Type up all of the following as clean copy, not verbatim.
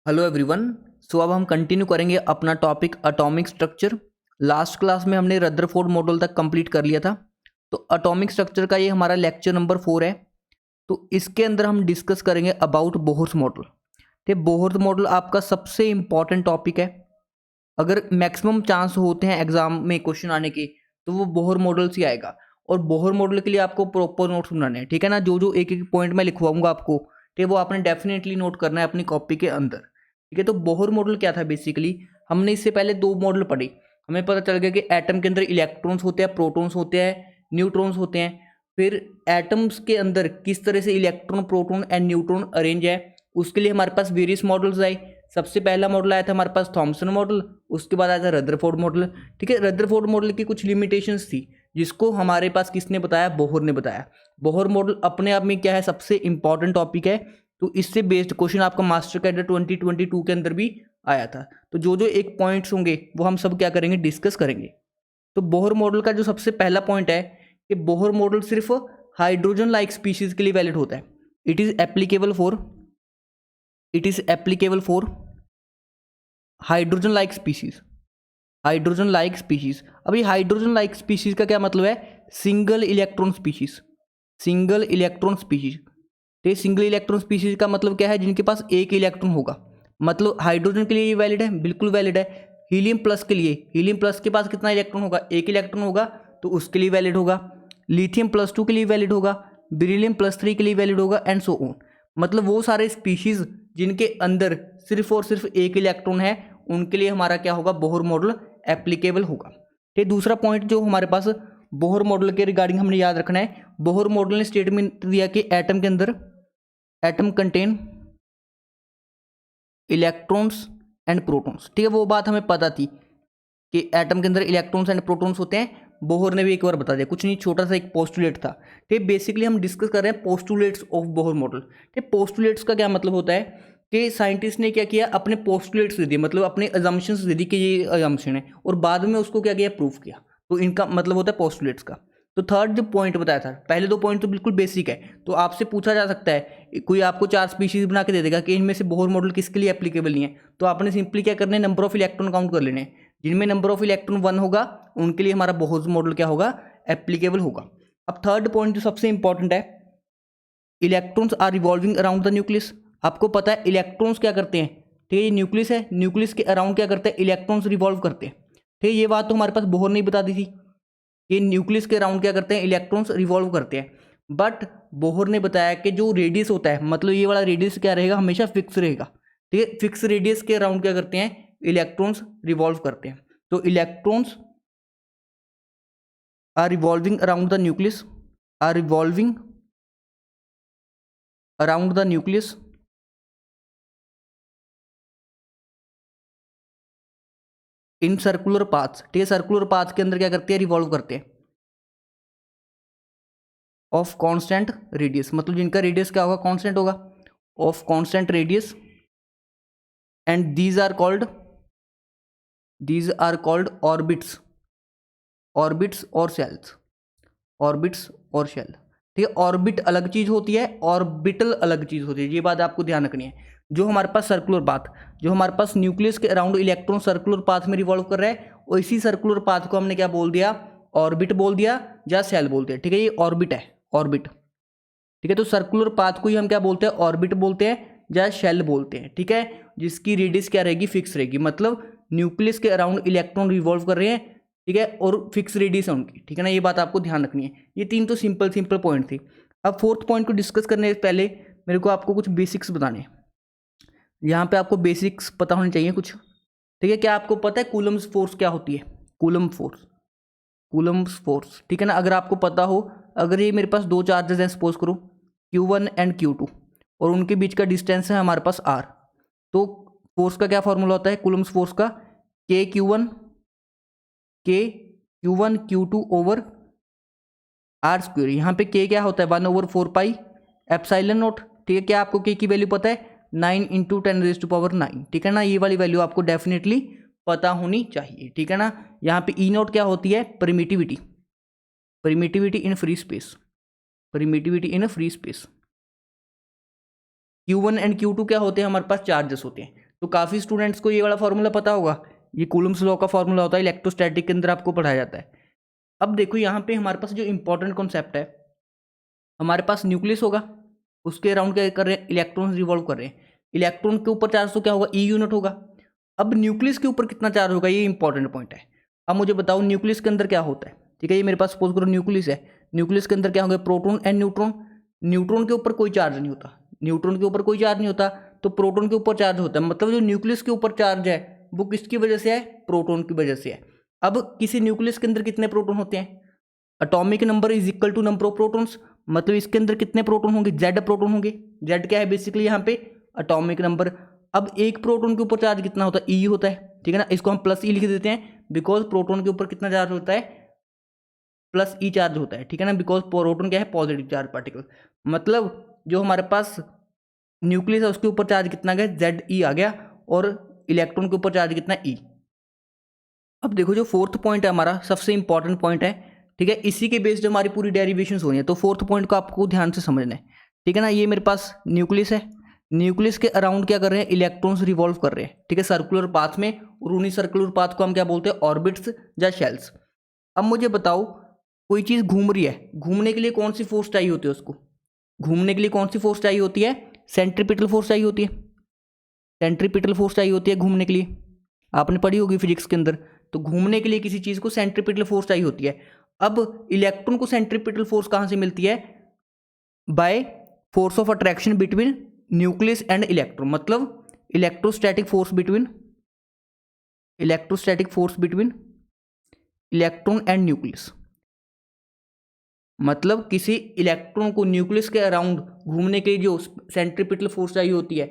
Hello everyone. सो अब हम continue करेंगे अपना topic atomic structure. Last class में हमने रदरफोर्ड मॉडल तक कंप्लीट कर लिया था। तो एटॉमिक स्ट्रक्चर का ये हमारा लेक्चर नंबर 4 है। तो इसके अंदर हम डिस्कस करेंगे अबाउट बोहर्स मॉडल। ठीक, बोहर्स मॉडल आपका सबसे इंपॉर्टेंट टॉपिक है। अगर मैक्सिमम चांस होते हैं एग्जाम में क्वेश्चन आने के, तो वो बोहर मॉडल से आएगा। और बोहर मॉडल के लिए आपको प्रॉपर नोट्स बनाने हैं, ठीक है ना। जो जो एक एक पॉइंट मैं लिखवाऊंगा आपको, ठीक है, वो आपने डेफिनेटली नोट करना है अपनी कॉपी के अंदर। ठीक है, तो बोहर मॉडल क्या था बेसिकली, हमने इससे पहले दो मॉडल पढ़े। हमें पता चल गया कि एटम के अंदर इलेक्ट्रॉन्स होते हैं, प्रोटॉन्स होते हैं, न्यूट्रॉन्स होते हैं। फिर एटम्स के अंदर किस तरह से electron, proton and neutron arrange है, उसके लिए हमारे पास वेरियस मॉडल्स आए। सबसे पहला मॉडल आया था हमारे पास थॉमसन मॉडल, उसके बाद आया था रदरफोर्ड मॉडल। ठीक है, रदरफोर्ड मॉडल की कुछ लिमिटेशंस थी जिसको हमारे पास किसने बताया, बोहर ने बताया। बोहर मॉडल अपने आप में क्या है, सबसे इंपॉर्टेंट टॉपिक है। तो इससे बेस्ड क्वेश्चन आपका मास्टर कैडर 2022 के अंदर भी आया था। तो जो जो एक पॉइंट्स होंगे वो हम सब क्या करेंगे, डिस्कस करेंगे। तो बोहर मॉडल का जो सबसे पहला पॉइंट है कि बोहर मॉडल सिर्फ हाइड्रोजन लाइक स्पीशीज के लिए वैलिड होता है। It is applicable for it is applicable for hydrogen like species. Hydrogen like species, अभी हाइड्रोजन लाइक स्पीशीज का क्या मतलब है, single electron species. Single electron species, तो सिंगल इलेक्ट्रॉन स्पीशीज का मतलब क्या है, जिनके पास एक इलेक्ट्रॉन होगा। मतलब हाइड्रोजन के लिए ये वैलिड है, बिल्कुल वैलिड है। हीलियम प्लस के लिए, हीलियम प्लस के पास कितना इलेक्ट्रॉन होगा, एक इलेक्ट्रॉन होगा, तो उसके लिए वैलिड होगा। लिथियम प्लस 2 के लिए वैलिड होगा, बेरिलियम प्लस 3 के लिए वैलिड होगा, एंड सो ऑन। मतलब वो सारे स्पीशीज जिनके अंदर सिर्फ और सिर्फ एक इलेक्ट्रॉन है, उनके लिए हमारा क्या होगा, बोहर मॉडल एप्लीकेबल होगा। ठीक, दूसरा पॉइंट जो हमारे पास बोहर मॉडल के रिगार्डिंग हमने याद रखना है, बोहर मॉडल ने स्टेटमेंट दिया कि एटम के अंदर, atom contain electrons and protons. ठीक है, वो बात हमें पता थी कि एटम के अंदर इलेक्ट्रॉन्स एंड प्रोटॉन्स होते हैं। बोहर ने भी एक बार बता दिया, कुछ नहीं, छोटा सा एक पोस्टुलेट था। ठीक, बेसिकली हम डिस्कस कर रहे हैं पोस्टुलेट्स ऑफ बोहर मॉडल। ठीक, पोस्टुलेट्स का क्या मतलब होता है कि साइंटिस्ट ने क्या किया, अपने पोस्टुलेट्स दे दिए, मतलब अपने अजम्पशंस दे दी कि ये अजम्पशन है, और बाद में उसको क्या किया, प्रूफ किया। तो इनका मतलब होता है पोस्टुलेट्स का। तो थर्ड जो पॉइंट बताया था, पहले दो पॉइंट तो बिल्कुल बेसिक है। तो आपसे पूछा जा सकता है, कोई आपको चार स्पीशीज बना के दे देगा कि इनमें से बोहर मॉडल किसके लिए एप्लीकेबल नहीं है, तो आपने सिंपली क्या करना है, नंबर ऑफ इलेक्ट्रॉन काउंट कर लेने। जिनमें नंबर ऑफ इलेक्ट्रॉन 1 होगा, उनके लिए हमारा बोहर मॉडल क्या होगा, एप्लीकेबल होगा। अब थर्ड पॉइंट जो सबसे इंपॉर्टेंट है, electrons are revolving around the nucleus. आपको पता है इलेक्ट्रॉन्स क्या करते हैं, ठीक है, ये न्यूक्लियस है, न्यूक्लियस के अराउंड क्या करते हैं, इलेक्ट्रॉन्स रिवॉल्व करते हैं। ठीक है, ये बात तो हमारे पास बोहर नहीं बता दी थी, ये न्यूक्लियस के अराउंड क्या करते हैं, इलेक्ट्रॉन्स रिवॉल्व करते हैं। बट बोहर ने बताया कि जो रेडियस होता है, मतलब ये वाला रेडियस क्या रहेगा, हमेशा फिक्स रहेगा। ठीक है, फिक्स रेडियस के अराउंड क्या करते हैं, इलेक्ट्रॉन्स रिवॉल्व करते हैं। तो electrons are revolving around the nucleus, are revolving around the nucleus in circular paths. ठीक है, सर्कुलर पाथ के अंदर क्या करते हैं, रिवॉल्व करते हैं, ऑफ कांस्टेंट रेडियस, मतलब जिनका रेडियस क्या होगा, कांस्टेंट होगा, of constant radius. And these are called orbits, orbits और सेल्स, ऑर्बिट्स और शेल। ठीक है, ऑर्बिट अलग चीज होती है, ऑर्बिटल अलग चीज होती है, ये बात आपको ध्यान रखनी है। जो हमारे पास सर्कुलर पाथ, जो हमारे पास न्यूक्लियस के अराउंड इलेक्ट्रॉन सर्कुलर पाथ में रिवॉल्व कर रहा है, और इसी सर्कुलर पाथ को हमने क्या बोल दिया, ऑर्बिट बोल दिया या सेल बोल दिया। ठीक है, ये ऑर्बिट है, ऑर्बिट। ठीक है, तो सर्कुलर पाथ को ही हम क्या बोलते हैं, ऑर्बिट बोलते हैं या शेल बोलते हैं। ठीक है, जिसकी रेडियस क्या रहेगी, फिक्स रहेगी, मतलब न्यूक्लियस के अराउंड इलेक्ट्रॉन रिवॉल्व कर रहे हैं। ठीक है, और फिक्स रेडियस है उनकी। ठीक है ना, ये बात आपको ध्यान रखनी है। ये तीन तो सिंपल सिंपल पॉइंट थे। अब फोर्थ पॉइंट को डिस्कस करने से पहले मेरे को आपको कुछ बेसिक्स बताने हैं। यहाँ पे आपको बेसिक्स पता होने चाहिए कुछ। ठीक है, क्या आपको पता है कूलम्स फोर्स क्या होती है, कूलम फोर्स, कूलम्स फोर्स। ठीक है ना, अगर आपको पता हो, अगर ये मेरे पास दो चार्जेस हैं, सपोज करो Q1 एंड Q2, और उनके बीच का डिस्टेंस है हमारे पास R, तो फोर्स का क्या फॉर्मूला होता है, कूलम्स फोर्स का, K Q1 Q2 over R square. यहाँ पे K क्या होता है, 1/4 पाई एप्सिलॉन नॉट। ठीक है, क्या आपको K की वैल्यू पता है, 9 × 10⁹ ठीक है ना, ये वाली वैल्यू आपको डेफिनेटली पता होनी चाहिए। ठीक है ना, यहाँ पे E नॉट क्या होती है, permittivity, permittivity in free space, permittivity in free space. Q1 and Q2 क्या होते हैं, हमारे पास चार्जेस होते हैं। तो काफ़ी स्टूडेंट्स को ये वाला फॉर्मूला पता होगा, ये कूलम्स लॉ का फॉर्मूला होता है, इलेक्ट्रोस्टैटिक के अंदर आपको पढ़ाया जाता है। अब देखो यहाँ पे हमारे पास जो इंपॉर्टेंट कॉन्सेप्ट है, हमारे पास न्यूक्लियस होगा, उसके अराउंड क्या कर रहे हैं, इलेक्ट्रॉन रिवॉल्व कर रहे हैं। इलेक्ट्रॉन के ऊपर चार्ज तो क्या होगा, ई यूनिट होगा। अब न्यूक्लियस के ऊपर कितना चार्ज होगा, ये इंपॉर्टेंट पॉइंट है। अब मुझे बताओ न्यूक्लियस के अंदर क्या होता है। ठीक है, ये मेरे पास सपोज करो न्यूक्लियस है, न्यूक्लियस के अंदर क्या होगा, प्रोटॉन एंड न्यूट्रॉन। न्यूट्रॉन के ऊपर कोई चार्ज नहीं होता, न्यूट्रॉन के ऊपर कोई चार्ज नहीं होता, तो प्रोटॉन के ऊपर चार्ज होता है। मतलब जो न्यूक्लियस के ऊपर चार्ज है वो किसकी वजह से है, प्रोटॉन की वजह से है। अब किसी न्यूक्लियस के अंदर कितने प्रोटॉन होते हैं, atomic number is equal to number of protons. मतलब इसके अंदर कितने प्रोटॉन होंगे, जेड प्रोटॉन होंगे। जेड क्या है बेसिकली यहाँ पे, एटॉमिक नंबर। अब एक प्रोटॉन के ऊपर चार्ज कितना होता है, ई होता है। ठीक है ना, इसको हम प्लस ई लिख देते हैं, बिकॉज प्रोटॉन के ऊपर कितना चार्ज होता है, प्लस ई चार्ज होता है। ठीक है ना, बिकॉज प्रोटॉन क्या है, पॉजिटिव चार्ज पार्टिकल। मतलब जो हमारे पास न्यूक्लियस है उसके ऊपर चार्ज कितना गया, जेड ई आ गया, और इलेक्ट्रॉन के ऊपर चार्ज कितना, ई। अब देखो जो फोर्थ पॉइंट है हमारा, सबसे इंपॉर्टेंट पॉइंट है। ठीक है, इसी के बेस्ड हमारी पूरी डेरिवेशंस होनी है, तो फोर्थ पॉइंट को आपको ध्यान से समझना है। ठीक है ना, ये मेरे पास न्यूक्लियस है, न्यूक्लियस के अराउंड क्या कर रहे हैं, इलेक्ट्रॉन्स रिवॉल्व कर रहे हैं। ठीक है, सर्कुलर पाथ में, और उन्हीं सर्कुलर पाथ को हम क्या बोलते हैं, ऑर्बिट्स या शेल्स। अब मुझे बताओ, कोई चीज़ घूम रही है, घूमने के लिए कौन सी फोर्स चाहिए होती है उसको, घूमने के लिए कौन सी फोर्स चाहिए होती है, सेंट्रीपिटल फोर्स चाहिए होती है। सेंट्रीपिटल फोर्स चाहिए होती है घूमने के लिए, आपने पढ़ी होगी फिजिक्स के अंदर। तो घूमने के लिए किसी चीज़ को सेंट्रीपिटल फोर्स चाहिए होती है। अब इलेक्ट्रॉन को सेंट्रीपिटल फोर्स कहाँ से मिलती है, by force of attraction between nucleus and electron. मतलब electrostatic force between electron and nucleus. मतलब किसी इलेक्ट्रॉन को न्यूक्लियस के अराउंड घूमने के लिए जो सेंट्रीपिटल फोर्स चाहिए होती है,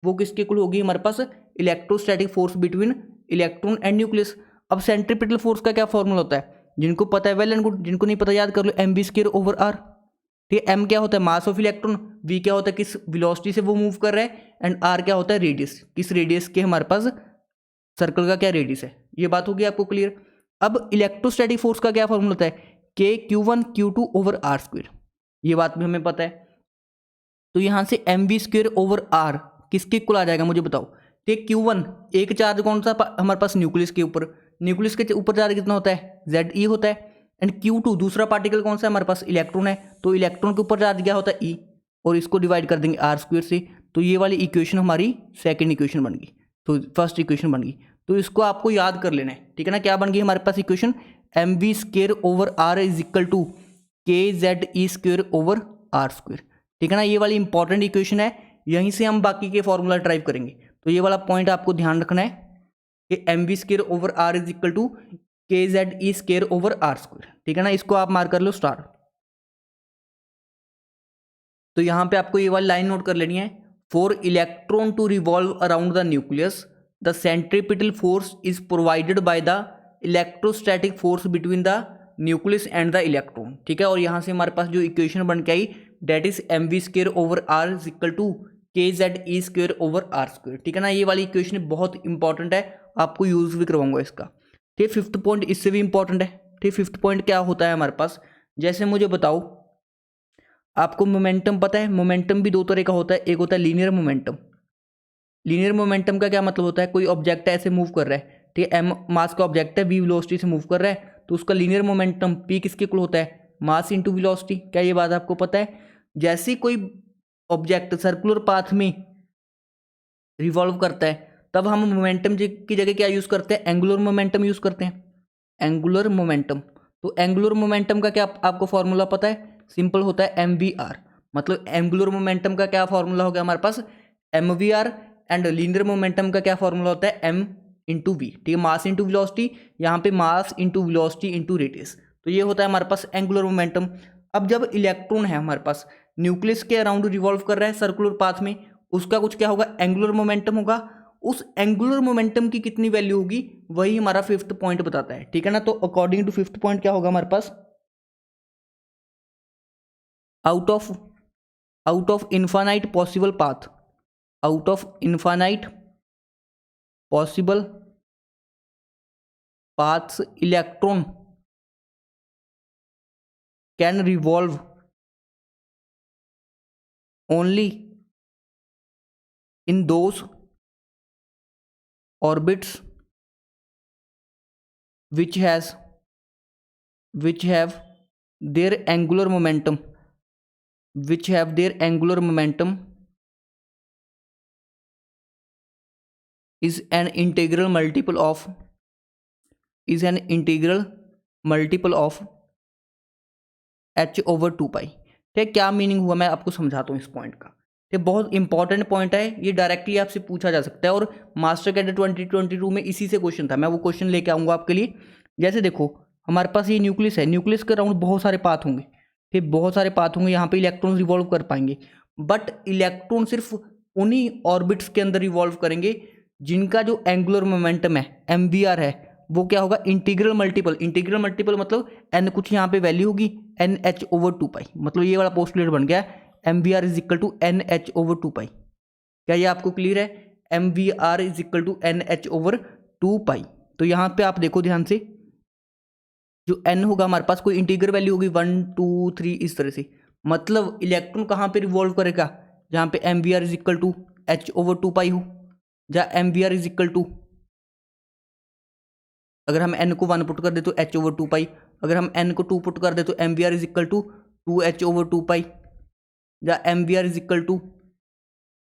वो किसके इक्वल होगी हमारे पास, electrostatic force between electron and nucleus. अब सेंट्रीपिटल फोर्स का क्या फॉर्मूला होता है, जिनको पता है वेल एंड गुड, जिनको नहीं पता याद कर लो, M V square over R. ठीक है, एम क्या होता है, मास ऑफ इलेक्ट्रॉन, वी क्या होता है किस वेलोसिटी से वो मूव कर रहा है, एंड आर क्या होता है, रेडियस, किस रेडियस के हमारे पास सर्कल का क्या रेडियस है। ये बात होगी आपको क्लियर। अब इलेक्ट्रोस्टैटिक फोर्स का क्या फॉर्मूला होता है, के Q1 Q2 over are square. ये बात भी हमें पता है। तो यहां से M V square over R किसके इक्वल आ जाएगा, मुझे बताओ। ठीक, Q1 एक चार्ज कौन सा हमारे पास, न्यूक्लियस के ऊपर, न्यूक्लियस के ऊपर चार्ज कितना होता है, जेड ई होता है। एंड Q2 दूसरा पार्टिकल कौन सा है हमारे पास, इलेक्ट्रॉन है, तो इलेक्ट्रॉन के ऊपर चार्ज क्या होता है, ई, और इसको डिवाइड कर देंगे आर स्क्वायर से। तो ये वाली इक्वेशन हमारी सेकेंड इक्वेशन बन गई, तो फर्स्ट इक्वेशन बन गई। तो इसको आपको याद कर लेना है। ठीक है ना, क्या बन गई हमारे पास equation, M V square over R is equal to K Z E square over R square. ठीक है ना, ये वाली इंपॉर्टेंट इक्वेशन है, यहीं से हम बाकी के फॉर्मूला ड्राइव करेंगे। तो ये वाला पॉइंट आपको ध्यान रखना है कि M V square over R is equal to K Z E square over R square. ठीक है ना, इसको आप मार्क कर लो स्टार। तो यहां पे आपको ये वाली लाइन नोट कर लेनी है, for electron to revolve around the nucleus the centripetal force is provided by the electrostatic force between the nucleus and the electron. ठीक है, और यहाँ से हमारे पास जो इक्वेशन बन के आई, that is M V square over R is equal to K Z E square over R square. ठीक है ना, ये वाली इक्वेशन बहुत इंपॉर्टेंट है, आपको यूज भी करवाऊंगा इसका। ठीक, फिफ्थ पॉइंट इससे भी इंपॉर्टेंट है। ठीक, फिफ्थ पॉइंट क्या होता है हमारे पास, जैसे मुझे बताओ, आपको मोमेंटम पता है, मोमेंटम भी दो तरह का होता है, एक होता है लीनियर मोमेंटम। लीनियर मोमेंटम का क्या मतलब होता है, कोई ऑब्जेक्ट ऐसे मूव कर रहा है, ठीक है, एम मास का ऑब्जेक्ट है, वी वेलोसिटी से मूव कर रहा है, तो उसका लीनियर मोमेंटम पी किसके इक्वल होता है, मास इंटू वेलोसिटी। क्या ये बात आपको पता है। जैसे ही कोई ऑब्जेक्ट सर्कुलर पाथ में रिवॉल्व करता है, तब हम मोमेंटम की जगह क्या यूज करते हैं, एंगुलर मोमेंटम यूज करते हैं, एंगुलर मोमेंटम। तो एंगुलर मोमेंटम का क्या आपको फॉर्मूला पता है, सिंपल होता है एम वी आर। मतलब एंगुलर मोमेंटम का क्या फॉर्मूला हो गया हमारे पास, M V R. And linear momentum का क्या फॉर्मूला होता है, एम इंटू वी। ठीक है, मास इंटू वेलोसिटी, यहाँ पे mass into velocity into radius. तो ये होता है हमारे पास एंगुलर मोमेंटम। अब जब इलेक्ट्रॉन है हमारे पास न्यूक्लियस के अराउंड रिवॉल्व कर रहा है सर्कुलर पाथ में, उसका कुछ क्या होगा, एंगुलर मोमेंटम होगा। उस एंगुलर मोमेंटम की कितनी वैल्यू होगी, वही हमारा फिफ्थ पॉइंट बताता है। ठीक है ना, तो अकॉर्डिंग टू फिफ्थ पॉइंट क्या होगा हमारे पास, out of infinite possible path, out of infinite possible paths electron can revolve only in those orbits which have their angular momentum is an integral multiple of h/2 पाई। ठीक, क्या meaning हुआ मैं आपको समझाता हूँ इस पॉइंट का। ये बहुत इंपॉर्टेंट पॉइंट है, ये डायरेक्टली आपसे पूछा जा सकता है और मास्टर कैडेट 2022 में इसी से क्वेश्चन था। मैं वो क्वेश्चन लेके आऊँगा आपके लिए। जैसे देखो हमारे पास ये न्यूक्लियस है, न्यूक्लियस के अराउंड बहुत सारे पाथ होंगे, फिर बहुत सारे पाथ होंगे, यहाँ पे इलेक्ट्रॉन रिवॉल्व कर पाएंगे, बट इलेक्ट्रॉन सिर्फ उन्हीं ऑर्बिट्स के अंदर रिवॉल्व करेंगे जिनका जो एंगुलर मोमेंटम है MVR है वो क्या होगा, इंटीग्रल मल्टीपल मतलब n कुछ यहाँ पे वैल्यू होगी NH/2 पाई। मतलब ये वाला पोस्टुलेट बन गया MVR is equal to NH/2 pi. क्या ये आपको क्लियर है? MVR is equal to NH/2 pi. तो यहाँ पे आप देखो ध्यान से, जो n होगा हमारे पास कोई इंटीग्रल वैल्यू होगी 1 2 3 इस तरह से, मतलब इलेक्ट्रॉन कहाँ पे रिवॉल्व करेगा, जहाँ पे MVR is equal to H/2 pi हो, जहाँ MVR इज इक्वल टू, अगर हम n को 1 पुट कर दे तो H/2 पाई, अगर हम n को 2 पुट कर दे तो MVR is equal to 2H/2 pi, या MVR is equal to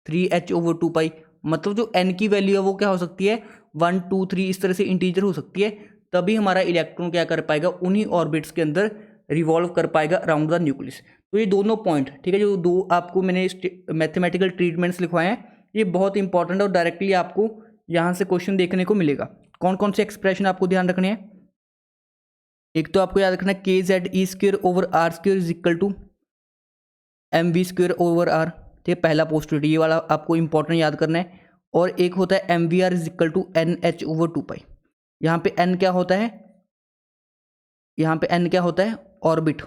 3H/2 pi. मतलब जो n की वैल्यू है वो क्या हो सकती है 1 2 3 इस तरह से इंटीजर हो सकती है, तभी हमारा इलेक्ट्रॉन क्या कर पाएगा, उन्हीं ऑर्बिट्स के अंदर रिवॉल्व कर पाएगा अराउंड द न्यूक्लियस। तो ये दोनों पॉइंट, ठीक है, जो दो आपको मैंने मैथमेटिकल ट्रीटमेंट्स लिखवाए हैं, ये बहुत इंपॉर्टेंट है और डायरेक्टली आपको यहाँ से क्वेश्चन देखने को मिलेगा। कौन कौन से एक्सप्रेशन आपको ध्यान रखने हैं? एक तो आपको याद रखना है KZE²/R² is equal to MV²/R। ठीक है, पहला पोस्टुलेट ये वाला आपको इंपॉर्टेंट याद करना है। और एक होता है MVR is equal to NH/2 pi. यहाँ पे n क्या होता है, यहाँ पे n क्या होता है, ऑर्बिट।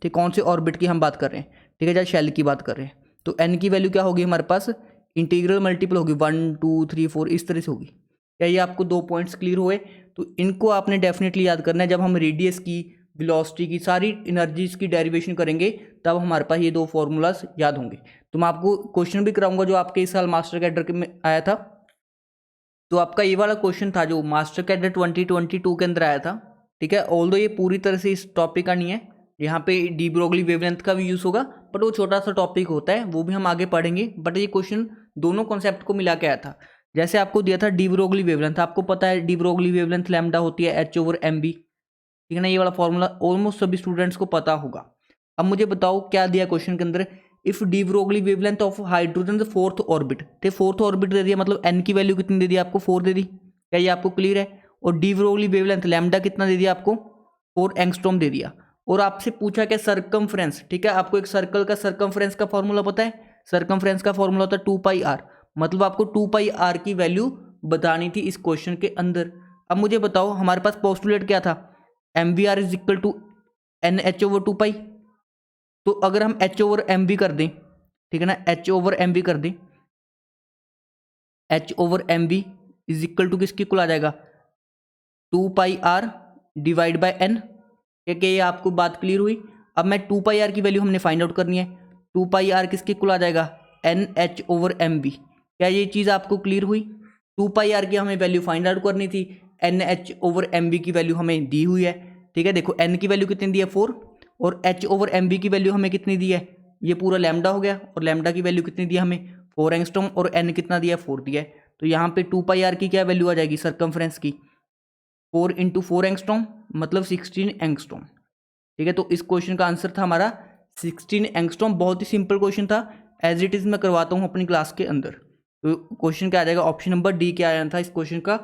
ठीक, कौन से ऑर्बिट की हम बात कर रहे हैं, ठीक है, जैसे शेल की बात कर रहे हैं, तो n की वैल्यू क्या होगी हमारे पास, इंटीग्रल मल्टीपल होगी 1 2 3 4 इस तरह से होगी। क्या ये आपको दो पॉइंट्स क्लियर हुए? तो इनको आपने डेफिनेटली याद करना है। जब हम रेडियस की, वेलोसिटी की, सारी एनर्जीज की डेरिवेशन करेंगे तब हमारे पास ये दो फॉर्मूलाज याद होंगे। तो मैं आपको क्वेश्चन भी कराऊंगा जो आपके इस साल मास्टर कैडर के में आया था। तो आपका ये वाला क्वेश्चन था जो मास्टर कैडर 2022 के अंदर आया था। ठीक है, ऑल्दो ये पूरी तरह से इस टॉपिक का नहीं है, यहाँ पे डी ब्रोगली वेवलेंथ का भी यूज़ होगा, बट वो छोटा सा टॉपिक होता है, वो भी हम आगे पढ़ेंगे। बट ये क्वेश्चन दोनों कॉन्सेप्ट को मिला के आया था। जैसे आपको दिया था डी ब्रोगली वेवलेंथ, आपको पता है डी ब्रोगली वेवलेंथ लैम्डा होती है H/mb। ठीक है ना, ये वाला फॉर्मूला ऑलमोस्ट सभी स्टूडेंट्स को पता होगा। अब मुझे बताओ क्या दिया क्वेश्चन के अंदर, if de Broglie wavelength of hydrogen the fourth orbit. ठीक, फोर्थ ऑर्बिट दे दिया, मतलब n की वैल्यू कितनी दे दी आपको, 4 दे दी। क्या ये आपको क्लियर है? और डी ब्रोगली वेवलेंथ लैम्डा कितना दे दिया आपको, 4 एंगस्ट्रॉम दे दिया। और आपसे पूछा क्या सरकमफ्रेंस। ठीक है, आपको एक सर्कल का सरकमफ्रेंस का फॉर्मूला पता है, सरकमफ्रेंस का फॉर्मूला होता है 2πr, मतलब आपको 2πr की वैल्यू बतानी थी इस क्वेश्चन के अंदर। अब मुझे बताओ हमारे पास पोस्टुलेट क्या था, MVR is equal to NH/2 pi. तो अगर हम H/mv कर दें, ठीक है ना, H/mv कर दें, H/mv इज इक्वल टू किसकी इक्वल आ जाएगा, 2πr डिवाइड बाय n। ठीक है, ये आपको बात क्लियर हुई। अब मैं 2πr की वैल्यू हमने फाइंड आउट करनी है, 2πr किसके इक्वल आ जाएगा, NH/mv। क्या ये चीज़ आपको क्लियर हुई? 2πr की हमें वैल्यू फाइंड आउट करनी थी, NH/mv की वैल्यू हमें दी हुई है। ठीक है, देखो n की वैल्यू कितनी दी है 4, और H/mv की वैल्यू हमें कितनी दी है, ये पूरा लैम्डा हो गया, और लैम्डा की वैल्यू कितनी दी है हमें 4 एंगस्ट्रॉम, और n कितना दिया है 4 दिया है। तो यहाँ पे 2πr की क्या वैल्यू आ जाएगी सरकमफ्रेंस की, 4 × 4 एंगस्ट्रॉम मतलब 16 एंगस्ट्रॉम। ठीक है, तो इस क्वेश्चन का आंसर था हमारा 16 एंगस्ट्रॉम। बहुत ही सिंपल क्वेश्चन था, एज इट इज़ मैं करवाता हूँ अपनी क्लास के अंदर। तो क्वेश्चन क्या आ जाएगा, ऑप्शन नंबर डी क्या आ जाना था, इस क्वेश्चन का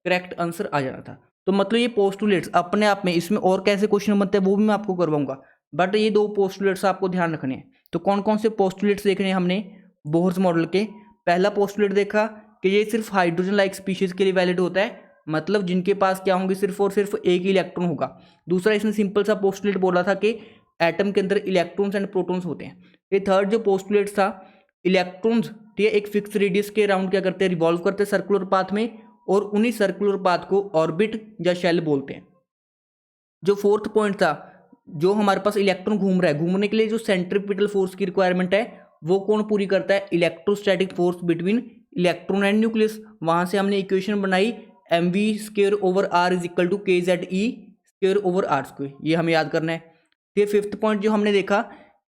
करेक्ट आंसर आ जाना था। तो मतलब ये पोस्टुलेट्स अपने आप में, इसमें और कैसे क्वेश्चन बनते हैं वो भी मैं आपको करवाऊंगा, बट ये दो पोस्टुलेट्स आपको ध्यान रखने हैं। तो कौन कौन से पोस्टुलेट्स देखने हैं हमने बोहर्स मॉडल के? पहला पोस्टुलेट देखा कि ये सिर्फ हाइड्रोजन लाइक स्पीशीज के लिए वैलिड होता है, मतलब जिनके पास क्या होंगे, सिर्फ और सिर्फ एक ही इलेक्ट्रॉन होगा। दूसरा इसने सिंपल सा पोस्टुलेट बोला था कि एटम के अंदर इलेक्ट्रॉन्स एंड प्रोटॉन्स होते हैं। ये थर्ड जो पोस्टुलेट था, इलेक्ट्रॉन्स ठीक है एक फिक्स रेडियस के अराउंड क्या करते हैं, रिवॉल्व करते हैं सर्कुलर पाथ में, और उन्हीं सर्कुलर पाथ को ऑर्बिट या शेल बोलते हैं। जो फोर्थ पॉइंट था, जो हमारे पास इलेक्ट्रॉन घूम रहा है, घूमने के लिए जो सेंट्रीपिटल फोर्स की रिक्वायरमेंट है वो कौन पूरी करता है, electrostatic force between electron and nucleus, वहाँ से हमने इक्वेशन बनाई mv²/r is equal to kZe²/r², ये हमें याद करना है। फिर फिफ्थ पॉइंट जो हमने देखा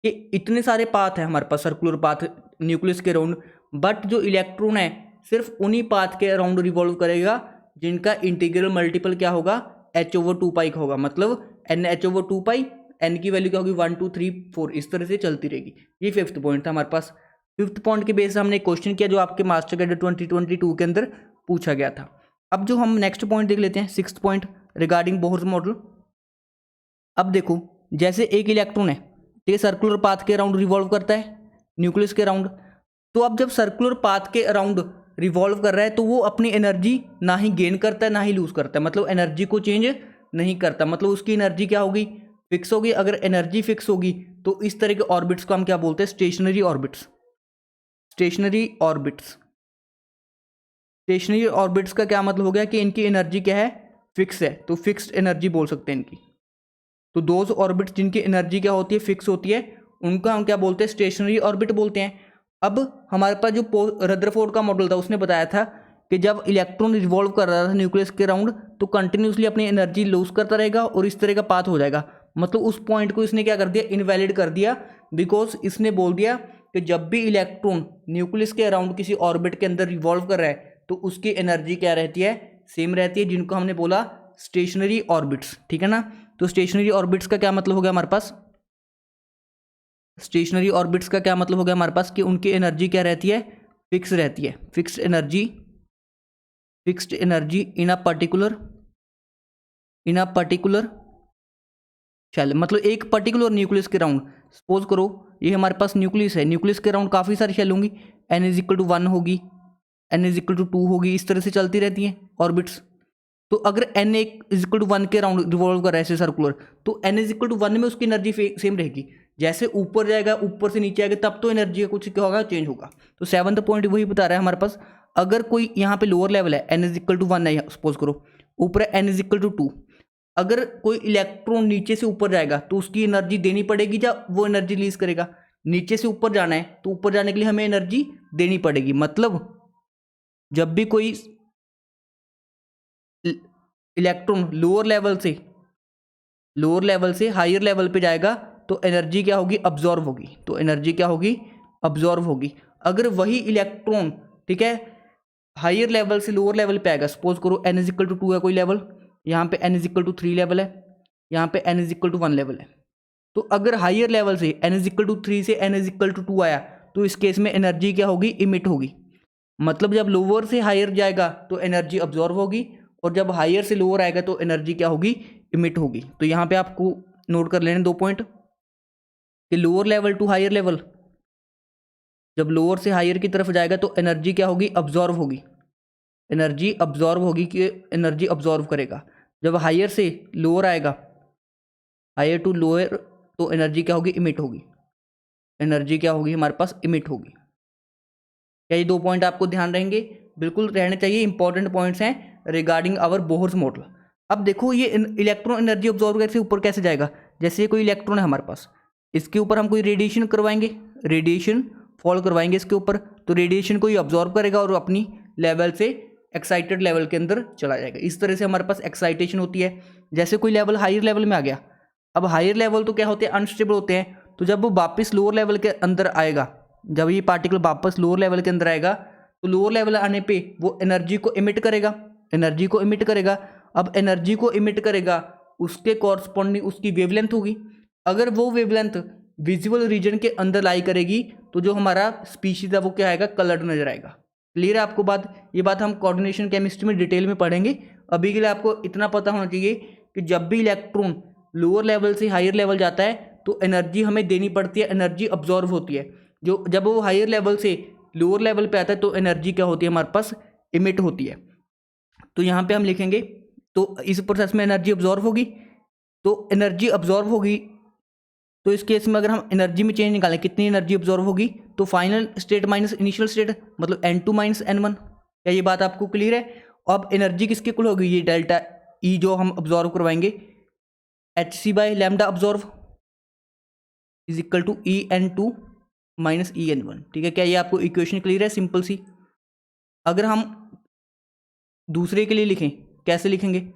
कि इतने सारे पाथ है हमारे पास, सर्कुलर पाथ न्यूक्लियस के अराउंड, बट जो इलेक्ट्रॉन है सिर्फ उन्हीं पाथ के अराउंड रिवॉल्व करेगा जिनका इंटीग्रल मल्टीपल क्या होगा, h/2π का होगा। मतलब NH/2π, n की वैल्यू क्या होगी 1 2 3 4, इस तरह से चलती रहेगी। ये फिफ्थ पॉइंट था हमारे पास। फिफ्थ पॉइंट के बेस हमने क्वेश्चन किया जो आपके मास्टर कैडेट 2022 के अंदर पूछा गया था। अब जो हम नेक्स्ट पॉइंट देख लेते हैं, sixth point regarding Bohr's model. अब देखो, जैसे एक इलेक्ट्रॉन है, ये सर्कुलर पाथ के अराउंड रिवॉल्व करता है न्यूक्लियस के अराउंड, तो अब जब सर्कुलर पाथ के अराउंड रिवॉल्व कर रहा है तो वो अपनी एनर्जी ना ही गेन करता है ना ही लूज करता है, मतलब एनर्जी को चेंज नहीं करता, मतलब उसकी एनर्जी क्या होगी, फिक्स होगी। अगर एनर्जी फिक्स होगी तो इस तरह के ऑर्बिट्स को हम क्या बोलते हैं, stationary orbits. Stationary orbits, stationary orbits का क्या मतलब हो गया कि इनकी एनर्जी क्या है, फिक्स है, तो फिक्स्ड एनर्जी बोल सकते हैं इनकी। तो दोज ऑर्बिट्स जिनकी एनर्जी क्या होती है, फिक्स होती है, उनका हम क्या बोलते हैं, स्टेशनरी ऑर्बिट बोलते हैं। अब हमारे पास जो रदरफोर्ड का मॉडल था उसने बताया था कि जब इलेक्ट्रॉन रिवॉल्व कर रहा था न्यूक्लियस के अराउंड तो कंटिन्यूसली अपनी एनर्जी लूज करता रहेगा और इस तरह का पाथ हो जाएगा। मतलब उस पॉइंट को इसने क्या कर दिया, इनवैलिड कर दिया, बिकॉज इसने बोल दिया कि जब भी इलेक्ट्रॉन न्यूक्लियस के अराउंड किसी ऑर्बिट के अंदर रिवॉल्व कर रहा है तो उसकी एनर्जी क्या रहती है, सेम रहती है, जिनको हमने बोला स्टेशनरी ऑर्बिट्स। ठीक है ना। तो स्टेशनरी ऑर्बिट्स का क्या मतलब हो गया हमारे पास, स्टेशनरी ऑर्बिट्स का क्या मतलब हो गया हमारे पास कि उनकी एनर्जी क्या रहती है, फिक्स रहती है, fixed energy, fixed energy in a particular shell, मतलब एक पर्टिकुलर न्यूक्लियस के राउंड। सपोज करो ये हमारे पास न्यूक्लियस है, न्यूक्लियस के राउंड काफ़ी सारी शेल होंगी, n=1 होगी, n=2 होगी, इस तरह से चलती रहती हैं ऑर्बिट्स। तो अगर n=1 के राउंड रिवॉल्व कर रहा है ऐसे सर्कुलर, तो n=1 में उसकी एनर्जी सेम रहेगी। जैसे ऊपर जाएगा, ऊपर से नीचे आएगा, तब तो एनर्जी का कुछ क्या होगा, चेंज होगा। तो सेवंथ पॉइंट वही बता रहा है हमारे पास, अगर कोई यहाँ पे लोअर लेवल है, n=1 है सपोज करो, ऊपर है n=2, अगर कोई इलेक्ट्रॉन नीचे से ऊपर जाएगा तो उसकी एनर्जी देनी पड़ेगी या वो एनर्जी रिलीज करेगा। नीचे से ऊपर जाना है तो ऊपर जाने के लिए हमें एनर्जी देनी पड़ेगी। मतलब जब भी कोई इलेक्ट्रॉन लोअर लेवल से हायर लेवल पे जाएगा तो एनर्जी क्या होगी, अब्जॉर्व होगी। तो एनर्जी क्या होगी, अब्जॉर्व होगी। अगर वही इलेक्ट्रॉन, ठीक है, हायर लेवल से लोअर लेवल पे आएगा, सपोज करो n=2 है कोई लेवल, यहाँ पे n=3 लेवल है, यहाँ पे n=1 लेवल है। तो अगर हायर लेवल से n=3 से n=2 आया तो इस केस में एनर्जी क्या होगी, इमिट होगी। मतलब जब लोअर से हायर जाएगा तो एनर्जी अब्जॉर्व होगी और जब हायर से लोअर आएगा तो एनर्जी क्या होगी, इमिट होगी। तो यहाँ पे आपको नोट कर लेने 2 पॉइंट कि lower level to higher level, जब लोअर से हायर की तरफ जाएगा तो एनर्जी क्या होगी, अब्जॉर्व होगी, एनर्जी अब्जॉर्व होगी, कि एनर्जी अब्जॉर्व करेगा। जब हायर से लोअर आएगा, हायर टू लोअर, तो एनर्जी क्या होगी, इमिट होगी, एनर्जी क्या होगी हमारे पास, इमिट होगी। क्या ये 2 पॉइंट आपको ध्यान रहेंगे, बिल्कुल रहने चाहिए, इंपॉर्टेंट पॉइंट्स हैं रिगार्डिंग आवर बोहर्स मॉडल। अब देखो ये इलेक्ट्रॉन एनर्जी ऑब्जॉर्व करके ऊपर कैसे जाएगा। जैसे कोई इलेक्ट्रॉन है हमारे पास, इसके ऊपर हम कोई रेडिएशन करवाएंगे, रेडिएशन फॉल करवाएंगे इसके ऊपर, तो रेडिएशन को ये ऑब्जॉर्व करेगा और अपनी लेवल से एक्साइटेड लेवल के अंदर चला जाएगा। इस तरह से हमारे पास एक्साइटेशन होती है। जैसे कोई लेवल हायर लेवल में आ गया, अब हायर लेवल तो क्या होते हैं, अनस्टेबल होते हैं, तो जब वो वापस लोअर लेवल के अंदर आएगा, जब ये पार्टिकल वापस लोअर लेवल के अंदर आएगा तो लोअर लेवल आने पे वो एनर्जी को इमिट करेगा, एनर्जी को इमिट करेगा। अब एनर्जी को इमिट करेगा, उसके कॉरस्पॉन्डिंग उसकी वेवलेंथ होगी। अगर वो वेवलेंथ विजुअल रीजन के अंदर लाई करेगी तो जो हमारा स्पीशीज है वो क्या आएगा, कलर्ड नजर आएगा। क्लियर है आपको बात, ये बात हम कोऑर्डिनेशन केमिस्ट्री में डिटेल में पढ़ेंगे। अभी के लिए आपको इतना पता होना चाहिए कि जब भी इलेक्ट्रॉन लोअर लेवल से हायर लेवल जाता है तो एनर्जी हमें देनी पड़ती है, एनर्जी अब्जॉर्व होती है। जो जब वो हायर लेवल से लोअर लेवल पे आता है तो एनर्जी क्या होती है हमारे पास, इमिट होती है। तो यहाँ पे हम लिखेंगे, तो इस प्रोसेस में एनर्जी अब्जॉर्व होगी, तो एनर्जी अब्जॉर्व होगी, तो इस केस में अगर हम एनर्जी में चेंज निकालें कितनी एनर्जी अब्जॉर्व होगी, तो final state minus initial state, मतलब n2 माइनस n1। क्या ये बात आपको क्लियर है। अब एनर्जी किसके इक्वल होगी, ये डेल्टा ई जो हम अब्जॉर्व करवाएंगे, hc/λ absorb is equal to En2 minus En1। ठीक है, क्या ये आपको इक्वेशन क्लियर है, सिंपल सी। अगर हम दूसरे के लिए लिखें, कैसे लिखेंगे?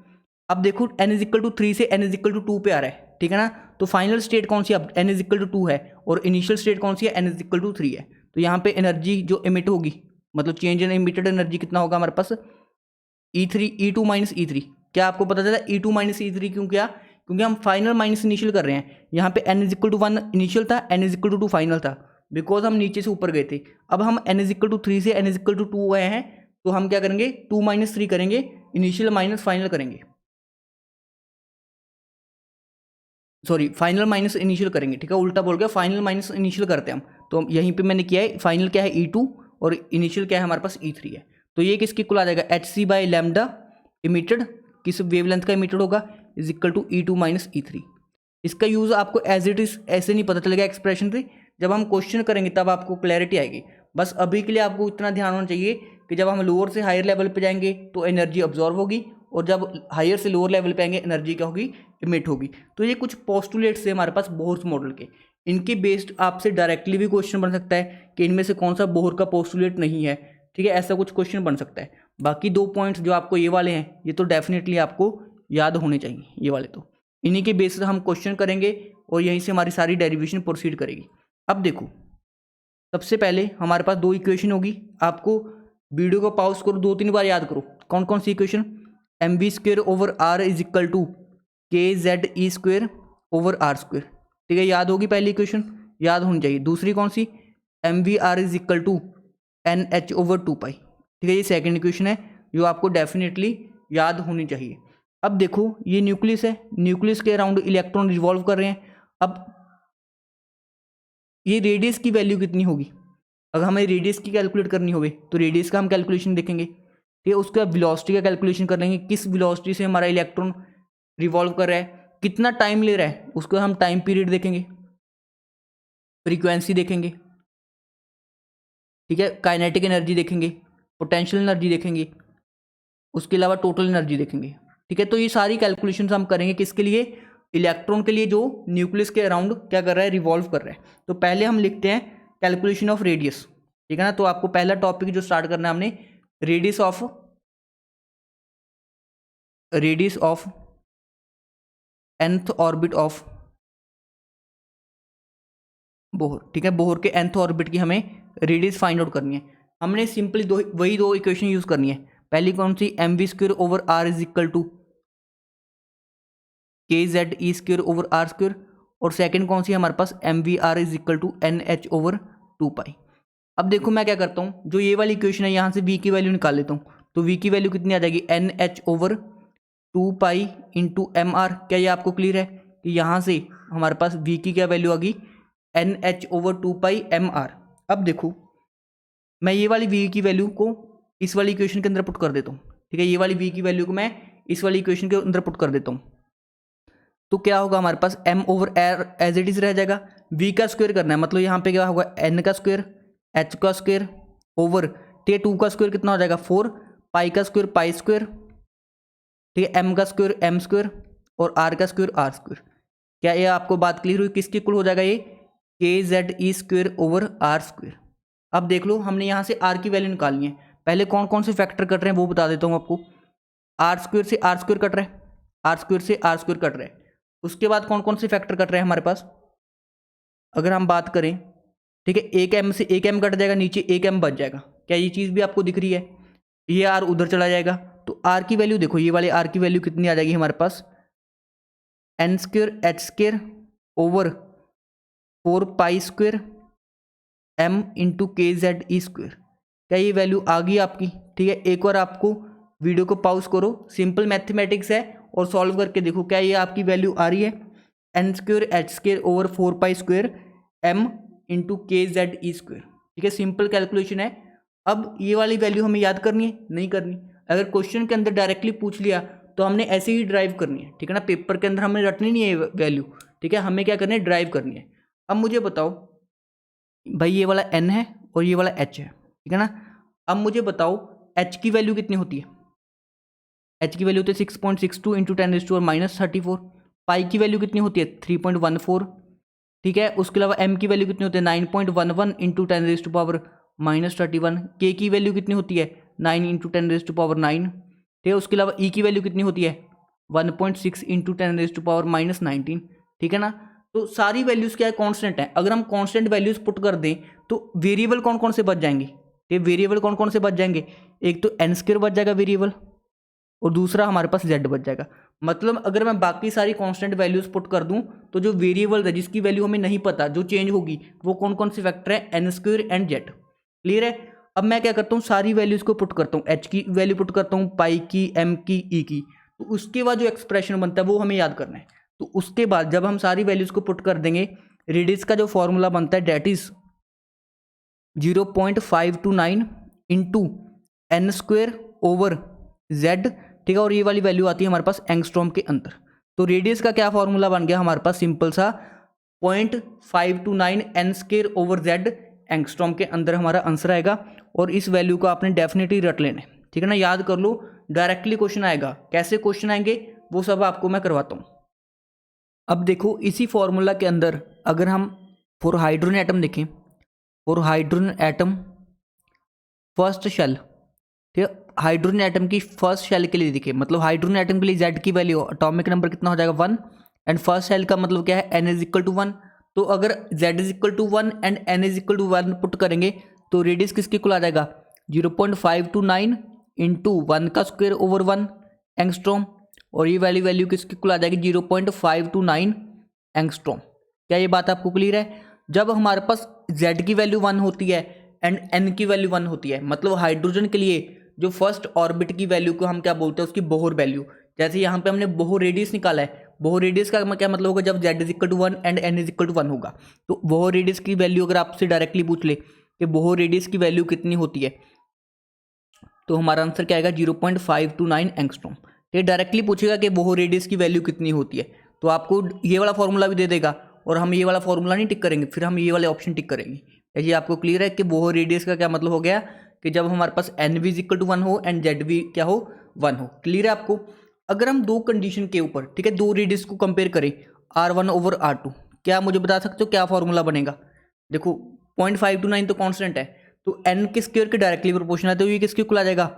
अब देखो n इज इक्वल टू 3 से n इज इक्वल टू 2 पे आ रहा है, ठीक है ना। तो फाइनल स्टेट कौन सी है? अब n इज इक्वल टू 2 है और इनिशियल स्टेट कौन सी है? n इज इक्वल टू 3 है। तो यहाँ पे एनर्जी जो इमिट होगी, मतलब चेंज इन इमिटेड एनर्जी कितना होगा हमारे पास? E2 minus E3। क्या आपको पता चला E2 माइनस E3 क्यों किया? क्योंकि हम फाइनल माइनस इनिशियल कर रहे हैं। यहाँ पे n is equal to 1 initial था, n is equal to 2 final था, बिकॉज हम नीचे से ऊपर गए थे। अब हम n इज इक्वल टू 3 से n इज इक्वल टू 2 गए हैं, तो हम क्या करेंगे? 2 माइनस 3 करेंगे, इनिशियल माइनस फाइनल करेंगे, सॉरी फाइनल माइनस इनिशियल करेंगे, ठीक है, उल्टा बोल गया, फाइनल माइनस इनिशियल करते हैं हम। तो यहीं पे मैंने किया है, फाइनल क्या है E2 और इनिशियल क्या है हमारे पास E3 है। तो ये किसके इक्वल आ जाएगा? HC बाई लैम्डा इमिटेड, किस वेवलेंथ का इमिटेड होगा, is equal to E2 minus E3। इसका यूज़ आपको एज इट इज ऐसे नहीं पता चलेगा एक्सप्रेशन से, जब हम क्वेश्चन करेंगे तब आपको क्लैरिटी आएगी। बस अभी के लिए आपको इतना ध्यान होना चाहिए कि जब हम लोअर से हायर लेवल पे जाएंगे तो एनर्जी अब्जॉर्व होगी, और जब हायर से लोअर लेवल पे आएंगे एनर्जी क्या होगी? इमिट होगी। तो ये कुछ पोस्टुलेट्स है हमारे पास बोहर्स मॉडल के, इनके बेस्ड आपसे डायरेक्टली भी क्वेश्चन बन सकता है कि इनमें से कौन सा बोहर का पोस्टुलेट नहीं है, ठीक है, ऐसा कुछ क्वेश्चन बन सकता है। बाकी 2 पॉइंट्स जो आपको ये वाले हैं, ये तो डेफिनेटली आपको याद होने चाहिए, ये वाले तो इन्हीं के बेस से हम क्वेश्चन करेंगे और यहीं से हमारी सारी डेरिवेशन प्रोसीड करेगी। अब देखो, सबसे पहले हमारे पास 2 इक्वेशन होगी, आपको वीडियो को पॉज करो, 2-3 बार याद करो। कौन कौन सी equation? mv square over r is equal to kze square over r square, ठीक है, याद होगी पहली इक्वेशन, याद होनी चाहिए। दूसरी कौन सी? mvr is equal to nh over 2 pi, ठीक है, ये सेकेंड इक्वेशन है जो आपको डेफिनेटली याद होनी चाहिए। अब देखो, ये न्यूक्लियस है, न्यूक्लियस के अराउंड इलेक्ट्रॉन रिवॉल्व कर रहे हैं। अब ये रेडियस की वैल्यू कितनी होगी? अगर हमें रेडियस की कैलकुलेट करनी होगी तो रेडियस का हम कैलकुलेशन देखेंगे, ठीक है, उसके बाद वेलोसिटी का कैलकुलेशन कर लेंगे, किस वेलोसिटी से हमारा इलेक्ट्रॉन रिवॉल्व कर रहा है, कितना टाइम ले रहा है, उसको हम टाइम पीरियड देखेंगे, फ्रीक्वेंसी देखेंगे, ठीक है, काइनेटिक एनर्जी देखेंगे, पोटेंशियल एनर्जी देखेंगे, उसके अलावा टोटल एनर्जी देखेंगे, ठीक है। तो ये सारी कैलकुलेशंस हम करेंगे किसके लिए? इलेक्ट्रॉन के लिए, जो न्यूक्लियस के अराउंड क्या कर रहा है? रिवॉल्व कर रहा है। तो पहले हम लिखते हैं कैलकुलेशन ऑफ रेडियस, ठीक है ना। तो आपको पहला टॉपिक जो स्टार्ट करना है हमने, radius of nth orbit of Bohr, ठीक है, बोहर के nth ऑर्बिट की हमें रेडियस फाइंड आउट करनी है। हमने सिंपली वही दो इक्वेशन यूज करनी है। पहली कौन सी? mv square over r is equal to kze square over r square, और सेकंड कौन सी है हमारे पास? mvr is equal to nh over 2 pi. अब देखो मैं क्या करता हूँ, जो ये वाली इक्वेशन है यहाँ से v की वैल्यू निकाल लेता हूँ। तो v की वैल्यू कितनी आ जाएगी? nh over 2 pi into mr। क्या ये आपको क्लियर है कि यहाँ से हमारे पास v की क्या वैल्यू आ गई? nh ओवर 2 पाई mr। अब देखो, मैं ये वाली v की वैल्यू को इस वाली इक्वेशन के अंदर पुट कर देता हूँ, ठीक है, ये वाली v की वैल्यू को मैं इस वाली इक्वेशन के अंदर पुट कर देता हूँ। तो क्या होगा हमारे पास? m over r as it is रह जाएगा, v का स्क्वायर करना है, मतलब यहाँ पे क्या होगा? n का स्क्वायर, h का स्क्वायर ओवर, ठीक है, 2 का स्क्वायर कितना हो जाएगा? 4, पाई का स्क्वायर पाई स्क्वायर, ठीक है, m का स्क्वायर m स्क्वायर और r का स्क्वायर r स्क्वायर। क्या ये आपको बात क्लियर हुई? किसके इक्वल हो जाएगा ये? kze square over r square. अब देख लो, हमने यहाँ से r की वैल्यू निकालनी है। पहले कौन कौन से फैक्टर कट रहे हैं वो बता देता हूँ आपको। r स्क्वायर से r स्क्वायर कट रहा है, r स्क्वायर से r स्क्वायर कट रहा है। उसके बाद कौन कौन से फैक्टर कट रहे हैं हमारे पास? अगर हम बात करें, ठीक है, एक m से एक m कट जाएगा, नीचे एक m बच जाएगा। क्या ये चीज़ भी आपको दिख रही है? ये r उधर चला जाएगा, तो r की वैल्यू देखो, ये वाले r की वैल्यू कितनी आ जाएगी हमारे पास? n square h square over 4 pi square m into kze square. क्या ये वैल्यू आ गई आपकी? ठीक है, एक बार आपको वीडियो को पॉज करो, सिंपल मैथमेटिक्स है, और सॉल्व करके देखो क्या ये आपकी वैल्यू आ रही है? n square h square over 4 pi square m into kze square, ठीक है, सिंपल कैलकुलेशन है। अब ये वाली वैल्यू हमें याद करनी है? नहीं करनी। अगर क्वेश्चन के अंदर डायरेक्टली पूछ लिया तो हमने ऐसे ही ड्राइव करनी है, ठीक है ना, पेपर के अंदर हमें रटनी नहीं है वैल्यू, ठीक है, हमें क्या करनी है? ड्राइव करनी है। अब मुझे बताओ भाई, ये वाला n है और ये वाला h है, ठीक है ना। अब मुझे बताओ h की वैल्यू कितनी होती है? h की वैल्यू होती है 6.62 इंटू 10⁻⁻34। पाई की वैल्यू कितनी होती है? 3.14, ठीक है। उसके अलावा m की वैल्यू कितनी होती है? 9.11 इंटू 10⁻⁻31। k की वैल्यू कितनी होती है? 9 इंटू 10⁻⁹ ठीक है। उसके अलावा ई की वैल्यू कितनी होती है 1.6 इंटू 10⁻⁻19, ठीक है ना। तो सारी वैल्यूज़ क्या है कांस्टेंट है। अगर हम कांस्टेंट वैल्यूज़ पुट कर दें तो वेरिएबल कौन कौन से बच जाएंगे, ये वेरिएबल कौन कौन से बच जाएंगे, एक तो n² बच जाएगा वेरिएबल और दूसरा हमारे पास z बच जाएगा। मतलब अगर मैं बाकी सारी कांस्टेंट वैल्यूज़ पुट कर दूं तो जो वेरिएबल है जिसकी वैल्यू हमें नहीं पता जो चेंज होगी वो कौन कौन से फैक्टर है n² एंड z। क्लियर है। अब मैं क्या करता हूँ सारी वैल्यूज़ को पुट करता हूँ, h की वैल्यू पुट करता हूँ, पाई की, m की, e की, तो उसके बाद जो एक्सप्रेशन बनता है वो हमें याद करना है। तो उसके बाद जब हम सारी वैल्यूज़ को पुट कर देंगे रेडियस का जो फॉर्मूला बनता है डेट इज 0.529 इंटू n²/z, ठीक है। और ये वाली वैल्यू आती है हमारे पास एंगस्ट्रॉम के अंदर। तो रेडियस का क्या फॉर्मूला बन गया हमारे पास सिंपल सा 0.529 n²/z एंगस्ट्रॉम के अंदर हमारा आंसर आएगा। और इस वैल्यू को आपने डेफिनेटली रट लेना है, ठीक है ना, याद कर लो, डायरेक्टली क्वेश्चन आएगा। कैसे क्वेश्चन आएंगे वो सब आपको मैं करवाता हूँ। अब देखो इसी फॉर्मूला के अंदर अगर हम फॉर हाइड्रोजन एटम देखें, for hydrogen atom first shell, ठीक है, हाइड्रोजन एटम की फर्स्ट शेल के लिए देखिए, मतलब हाइड्रोजन एटम के लिए z की वैल्यू एटॉमिक नंबर कितना हो जाएगा 1 एंड फर्स्ट शेल का मतलब क्या है n = 1। तो अगर z = 1 एंड n = 1 पुट करेंगे तो रेडियस किसके इक्वल आ जाएगा 0.529 इंटू 1² एंगस्ट्रॉम और ये वैल्यू किसके इक्वल आ जाएगी 0.529 एंगस्ट्रॉम। क्या ये बात आपको क्लियर है। जब हमारे पास z की वैल्यू 1 होती है एंड n की वैल्यू 1 होती है, मतलब हाइड्रोजन के लिए जो फर्स्ट ऑर्बिट की वैल्यू को हम क्या बोलते हैं उसकी बोहर वैल्यू। जैसे यहाँ पे हमने बोहर रेडियस निकाला है, बोहर रेडियस का क्या मतलब होगा जब z = 1 एंड n = 1 होगा। तो बोहर रेडियस की वैल्यू अगर आपसे डायरेक्टली पूछ ले कि बोहर रेडियस की वैल्यू कितनी होती है तो हमारा आंसर क्या आएगा 0.529 एंगस्ट्रॉम। ये डायरेक्टली पूछेगा कि बोहर रेडियस की वैल्यू कितनी होती है तो आपको ये वाला फॉर्मूला भी दे देगा और हम ये वाला फॉर्मूला नहीं टिक करेंगे, फिर हम ये वाले ऑप्शन टिक करेंगे। ये आपको क्लियर है कि बोहर रेडियस का क्या मतलब हो गया कि जब हमारे पास n भी = 1 हो एंड z भी क्या हो 1 हो। क्लियर है आपको। अगर हम दो कंडीशन के ऊपर, ठीक है, दो रेडियस को कंपेयर करें r1/r2, क्या मुझे बता सकते हो क्या फॉर्मूला बनेगा। देखो 0.529 तो कांस्टेंट है तो n के स्क्वायर के डायरेक्टली प्रोपोर्शनल है तो ये किसके इक्वल आ जाएगा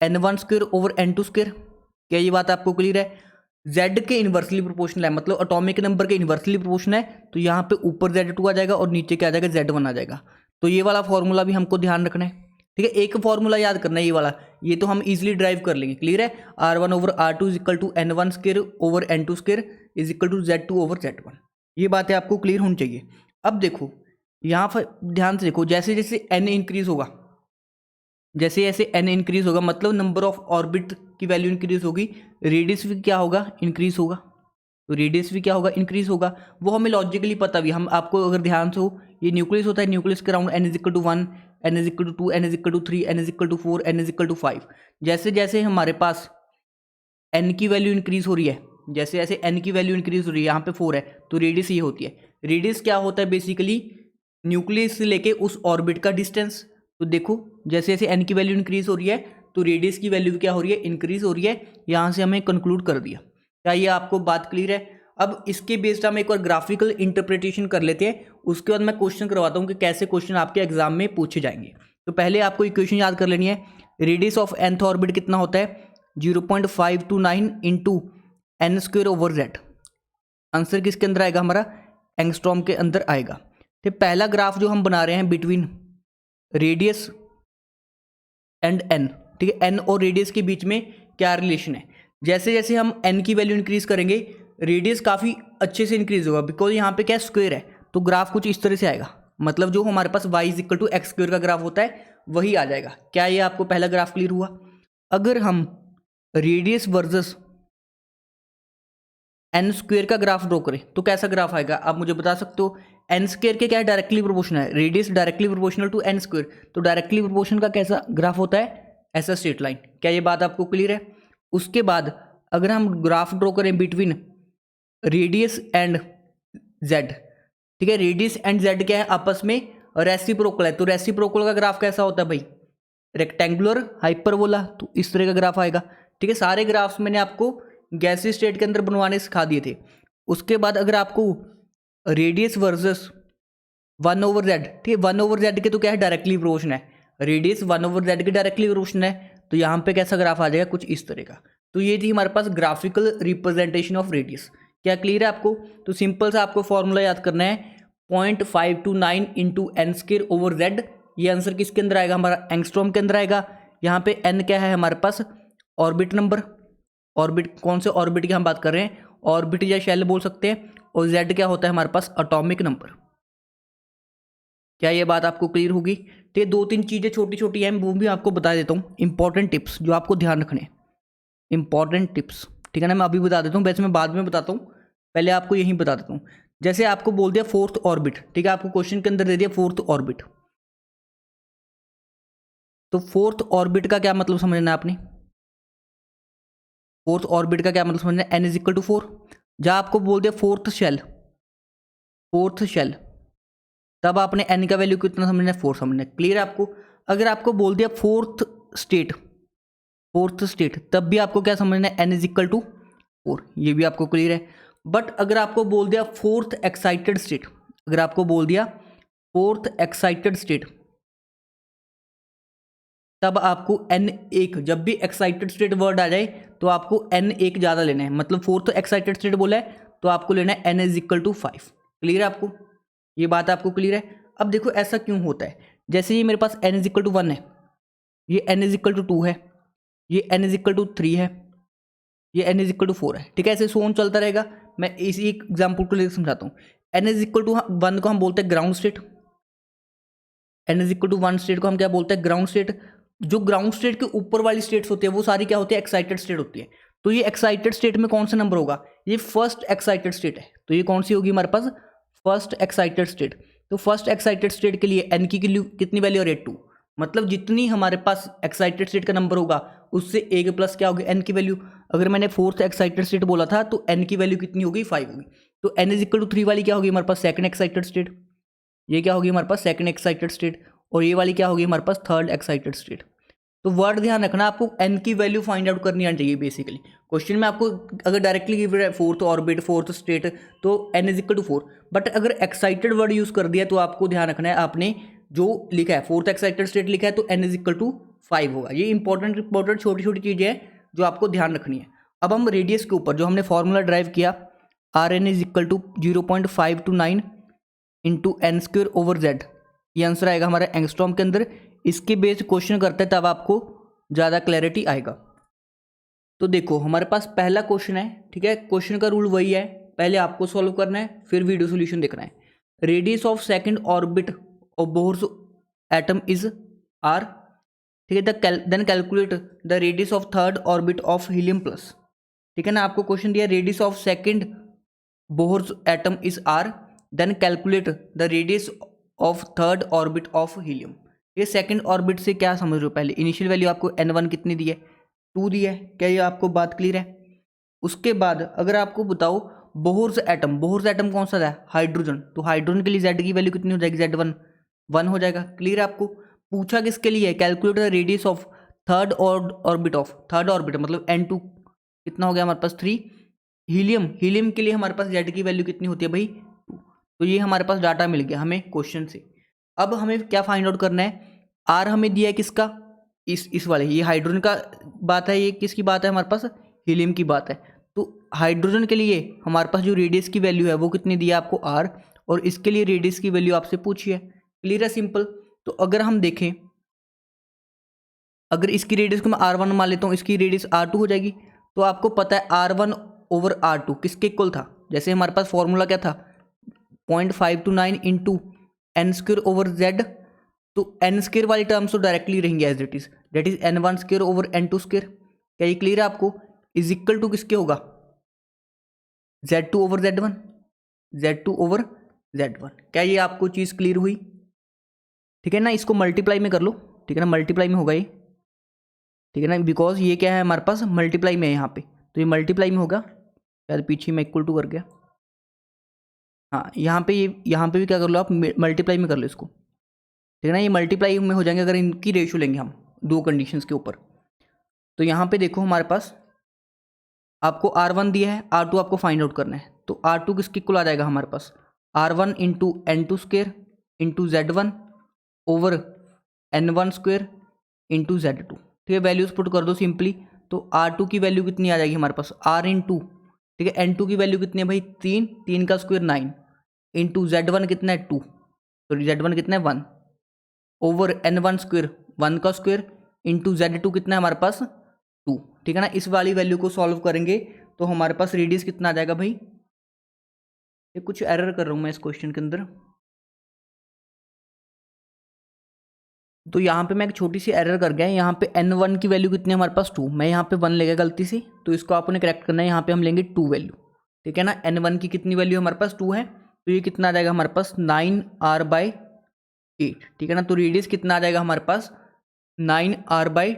n1² / n2²। क्या ये बात आपको क्लियर है। z के इन्वर्सली प्रोपोर्शनल है, मतलब एटॉमिक नंबर के इन्वर्सली प्रोपोर्शनल है तो यहाँ पे ऊपर z2 आ जाएगा और नीचे क्या आ जाएगा z1 आ जाएगा। तो ये वाला फॉर्मूला भी हमको ध्यान रखना है, ठीक है। एक फॉर्मूला याद करना है ये वाला, ये तो हम इजीली ड्राइव कर लेंगे। क्लियर है। r1/r2 = n1² = z2/z1। ये बातें आपको क्लियर होनी चाहिए। अब देखो यहाँ पर ध्यान से देखो, जैसे जैसे n इंक्रीज होगा, जैसे जैसे n इंक्रीज होगा मतलब नंबर ऑफ ऑर्बिट की वैल्यू इंक्रीज होगी, रेडियस भी क्या होगा इंक्रीज होगा। तो रेडियस भी क्या होगा इंक्रीज होगा। वो हमें लॉजिकली पता भी, हम आपको अगर ध्यान से हो ये न्यूक्लियस होता है, न्यूक्लियस के around n = 1 n = 2 n = 3 n = 4 n = 5। जैसे जैसे हमारे पास n की वैल्यू इंक्रीज हो रही है, जैसे जैसे n की वैल्यू इंक्रीज हो रही है, यहाँ पे 4 है तो रेडियस ये होती है। रेडियस क्या होता है बेसिकली न्यूक्लियस से लेके उस ऑर्बिट का डिस्टेंस। तो देखो जैसे जैसे n की वैल्यू इंक्रीज हो रही है तो रेडियस की वैल्यू क्या हो रही है इंक्रीज हो रही है। यहाँ से हमें कंक्लूड कर दिया। क्या ये आपको बात क्लियर है। अब इसके बेस्ड हम एक और ग्राफिकल इंटरप्रिटेशन कर लेते हैं, उसके बाद मैं क्वेश्चन करवाता हूँ कि कैसे क्वेश्चन आपके एग्जाम में पूछे जाएंगे। तो पहले आपको इक्वेशन याद कर लेनी है। रेडियस ऑफ nth ऑर्बिट कितना होता है 0.529 इंटू n²/z। आंसर किसके अंदर आएगा हमारा एंगस्ट्रॉम के अंदर आएगा। तो पहला ग्राफ जो हम बना रहे हैं बिटवीन रेडियस एंड n, ठीक है, n और रेडियस के बीच में क्या रिलेशन है। जैसे जैसे हम n की वैल्यू इंक्रीज करेंगे रेडियस काफ़ी अच्छे से इंक्रीज होगा, बिकॉज यहाँ पे क्या स्क्वायर है तो ग्राफ कुछ इस तरह से आएगा, मतलब जो हमारे पास y = x² का ग्राफ होता है वही आ जाएगा। क्या ये आपको पहला ग्राफ क्लियर हुआ। अगर हम रेडियस वर्सेस n² का ग्राफ ड्रॉ करें तो कैसा ग्राफ आएगा आप मुझे बता सकते हो। n² के क्या है डायरेक्टली प्रोपोर्शनल है, radius directly proportional to n², तो डायरेक्टली प्रोपोर्शनल का कैसा ग्राफ होता है ऐसा स्ट्रेट लाइन। क्या ये बात आपको क्लियर है। उसके बाद अगर हम ग्राफ ड्रॉ करें बिटवीन रेडियस एंड z, ठीक है, रेडियस एंड z क्या है आपस में रेसिप्रोकल है, तो रेसिप्रोकल का ग्राफ कैसा होता है भाई रेक्टेंगुलर हाइपरबोला, तो इस तरह का ग्राफ आएगा। ठीक है, सारे ग्राफ्स मैंने आपको गैसीय स्टेट के अंदर बनवाने सिखा दिए थे। उसके बाद अगर आपको रेडियस वर्सेस 1/z, ठीक है, 1/z के तो क्या है डायरेक्टली प्रोपोर्शनल है, रेडियस 1/z के डायरेक्टली प्रोपोर्शनल है, तो यहाँ पे कैसा ग्राफ आ जाएगा, कुछ इस तरह का। तो ये थी हमारे पास ग्राफिकल रिप्रेजेंटेशन ऑफ रेडियस। क्या क्लियर है आपको? तो सिंपल सा आपको फॉर्मूला याद करना है 0.529 into n square over z. ये आंसर किसके अंदर आएगा, हमारा एंगस्ट्रॉम के अंदर आएगा। यहाँ पे एन क्या है हमारे पास, ऑर्बिट नंबर, ऑर्बिट कौन से ऑर्बिट की हम बात कर रहे हैं, ऑर्बिट या शेल बोल सकते हैं। और जेड क्या होता है हमारे पास, एटॉमिक नंबर। क्या ये बात आपको क्लियर होगी? तो ये 2-3 चीज़ें छोटी छोटी हैं, वो भी आपको बता देता हूँ, इंपॉर्टेंट टिप्स जो आपको ध्यान रखने, इंपॉर्टेंट टिप्स, ठीक है ना। मैं अभी बता देता हूँ, वैसे मैं बाद में बताता हूँ, पहले आपको यही बता देता हूँ। जैसे आपको बोल दिया फोर्थ ऑर्बिट, ठीक है, आपको क्वेश्चन के अंदर दे दिया फोर्थ ऑर्बिट, तो फोर्थ ऑर्बिट का क्या मतलब समझना है आपने, फोर्थ ऑर्बिट का क्या मतलब समझना है, n = 4। जहाँ आपको बोल दिया फोर्थ शेल, फोर्थ शेल, तब आपने n का वैल्यू कितना समझना है, 4 समझना है। क्लियर है आपको? अगर आपको बोल दिया फोर्थ स्टेट, फोर्थ स्टेट, तब भी आपको क्या समझना है, n = 4, ये भी आपको क्लियर है। बट अगर आपको बोल दिया फोर्थ एक्साइटेड स्टेट, अगर आपको बोल दिया फोर्थ एक्साइटेड स्टेट, तब आपको n1, जब भी एक्साइटेड स्टेट वर्ड आ जाए तो आपको n1 ज़्यादा लेना है। मतलब फोर्थ एक्साइटेड स्टेट बोला है तो आपको लेना है n = 5। क्लियर है आपको? ये बात आपको क्लियर है? अब देखो ऐसा क्यों होता है, जैसे ये मेरे पास n = 1 है, ये n = 2 है, ये n = 3 है, ये n = 4 है, ठीक है। ऐसे सोन चलता रहेगा। मैं इसी एक एग्जाम्पल को लेकर समझाता हूँ। n = 1 को हम बोलते हैं ग्राउंड स्टेट, n = 1 स्टेट को हम क्या बोलते हैं, ग्राउंड स्टेट। जो ग्राउंड स्टेट के ऊपर वाली स्टेट्स होती है वो सारी क्या होती है, एक्साइटेड स्टेट होती है। तो ये एक्साइटेड स्टेट में कौन सा नंबर होगा, ये फर्स्ट एक्साइटेड स्टेट है, तो ये कौन सी होगी हमारे पास, फर्स्ट एक्साइटेड स्टेट। तो फर्स्ट एक्साइटेड स्टेट के लिए n की कितनी वैल्यू है, 2। मतलब जितनी हमारे पास एक्साइटेड स्टेट का नंबर होगा उससे एक प्लस क्या होगी, n की वैल्यू। अगर मैंने फोर्थ एक्साइटेड स्टेट बोला था तो n की वैल्यू कितनी होगी, 5 होगी। तो n = 3 वाली क्या होगी हमारे पास, सेकंड एक्साइटेड स्टेट। ये क्या होगी हमारे पास, सेकंड एक्साइटेड स्टेट। और ये वाली क्या होगी हमारे पास, थर्ड एक्साइटेड स्टेट। तो वर्ड ध्यान रखना, आपको n की वैल्यू फाइंड आउट करनी आनी चाहिए बेसिकली। क्वेश्चन में आपको अगर डायरेक्टली गिव है फोर्थ ऑर्बिट, फोर्थ स्टेट, तो n = 4। बट अगर एक्साइटेड वर्ड यूज कर दिया तो आपको ध्यान रखना है, आपने जो लिखा है फोर्थ एक्साइटेड स्टेट लिखा है तो n = 5 होगा। ये इंपॉर्टेंट छोटी छोटी चीज़ें हैं जो आपको ध्यान रखनी है। अब हम रेडियस के ऊपर जो हमने फॉर्मूला ड्राइव किया, Rn = 0.529 इंटू n²/z, ये आंसर आएगा हमारा एंगस्ट्रॉम के अंदर। इसके बेस्ड क्वेश्चन करते हैं तब आपको ज़्यादा क्लैरिटी आएगा। तो देखो हमारे पास पहला क्वेश्चन है, ठीक है। क्वेश्चन का रूल वही है, पहले आपको सॉल्व करना है फिर वीडियो सोल्यूशन देखना है। Radius of second orbit of Bohr's atom is r, ठीक है। Then calculate the radius of third orbit of helium plus, ठीक है ना। आपको क्वेश्चन दिया radius of second Bohr's atom is r, then calculate the radius of third orbit of helium. ये second orbit से क्या समझ रहे हो, पहले इनिशियल वैल्यू आपको n1 कितनी दी है, 2 दी है। क्या ये आपको बात क्लियर है? उसके बाद अगर आपको बताओ बोहर्स एटम, बोहर्स एटम कौन सा है, हाइड्रोजन, तो हाइड्रोजन के लिए z की वैल्यू कितनी हो जाएगी, Z1 1 हो जाएगा। क्लियर है आपको? पूछा किसके लिए, calculate the radius of third orbit of, third orbit मतलब n2 कितना हो गया हमारे पास 3। हीलियम, हीलियम के लिए हमारे पास z की वैल्यू कितनी होती है भाई, 2। तो ये हमारे पास डाटा मिल गया हमें क्वेश्चन से। अब हमें क्या फाइंड आउट करना है, आर हमें दिया है किसका, इस वाले, ये हाइड्रोजन का बात है, ये किसकी बात है हमारे पास, हीलियम की बात है। तो हाइड्रोजन के लिए हमारे पास जो रेडियस की वैल्यू है वो कितनी दी है आपको, आर, और इसके लिए रेडियस की वैल्यू आपसे पूछी है। क्लियर है, सिंपल। तो अगर हम देखें, अगर इसकी रेडियस को मैं r1 मान लेता हूँ, इसकी रेडियस r2 हो जाएगी। तो आपको पता है r1/r2 किसके इक्वल था, जैसे हमारे पास फॉर्मूला क्या था, 0.529 इंटू n²/z। तो n² वाली टर्म्स तो डायरेक्टली रहेंगे as it is, that is n1² n2²। क्या ये क्लियर है आपको? इज इक्वल टू किसके होगा, z2/z1, z2/z1। क्या ये आपको चीज़ क्लियर हुई? ठीक है ना, इसको मल्टीप्लाई में कर लो, ठीक है ना, मल्टीप्लाई में होगा ये, ठीक है ना, बिकॉज ये क्या है हमारे पास मल्टीप्लाई में है यहाँ पे, तो ये मल्टीप्लाई में होगा। शायद पीछे में इक्वल टू कर गया, हाँ यहाँ पे, ये यहाँ पे भी क्या कर लो आप, मल्टीप्लाई में कर लो इसको, ठीक है ना। ये मल्टीप्लाई में हो जाएंगे अगर इनकी रेशियो लेंगे हम दो कंडीशंस के ऊपर। तो यहाँ पे देखो हमारे पास आपको r1 दिया है, r2 आपको फाइंड आउट करना है। तो r2 किसके इक्वल आ जाएगा हमारे पास, r1 into n2² into z1 over n1² into Z2। ठीक है, वैल्यूज पुट कर दो सिंपली, तो R2 की वैल्यू कितनी आ जाएगी हमारे पास, R इंटू, ठीक है, N2 की वैल्यू कितनी है भाई 3, 3 का स्क्वायर 9 इंटू Z1 कितना है 2, तो Z1 कितना है 1 ओवर n1² 1 का स्क्वायर इंटू Z2 कितना है हमारे पास 2। ठीक है ना, इस वाली वैल्यू को सॉल्व करेंगे तो हमारे पास रेडियस कितना आ जाएगा भाई, ये कुछ एरर कर रहा हूँ मैं इस क्वेश्चन के अंदर, तो यहाँ पे मैं एक छोटी सी एरर कर गया, यहाँ पे n1 की वैल्यू कितनी है हमारे पास 2, मैं यहाँ पे 1 ले गया गलती से, तो इसको आपने करेक्ट करना है, यहाँ पे हम लेंगे 2 वैल्यू। ठीक है ना, n1 की कितनी वैल्यू हमारे पास 2 है, तो ये कितना आ जाएगा हमारे पास 9r/8। ठीक है ना, तो रेडियस कितना आ जाएगा हमारे पास 9r/8।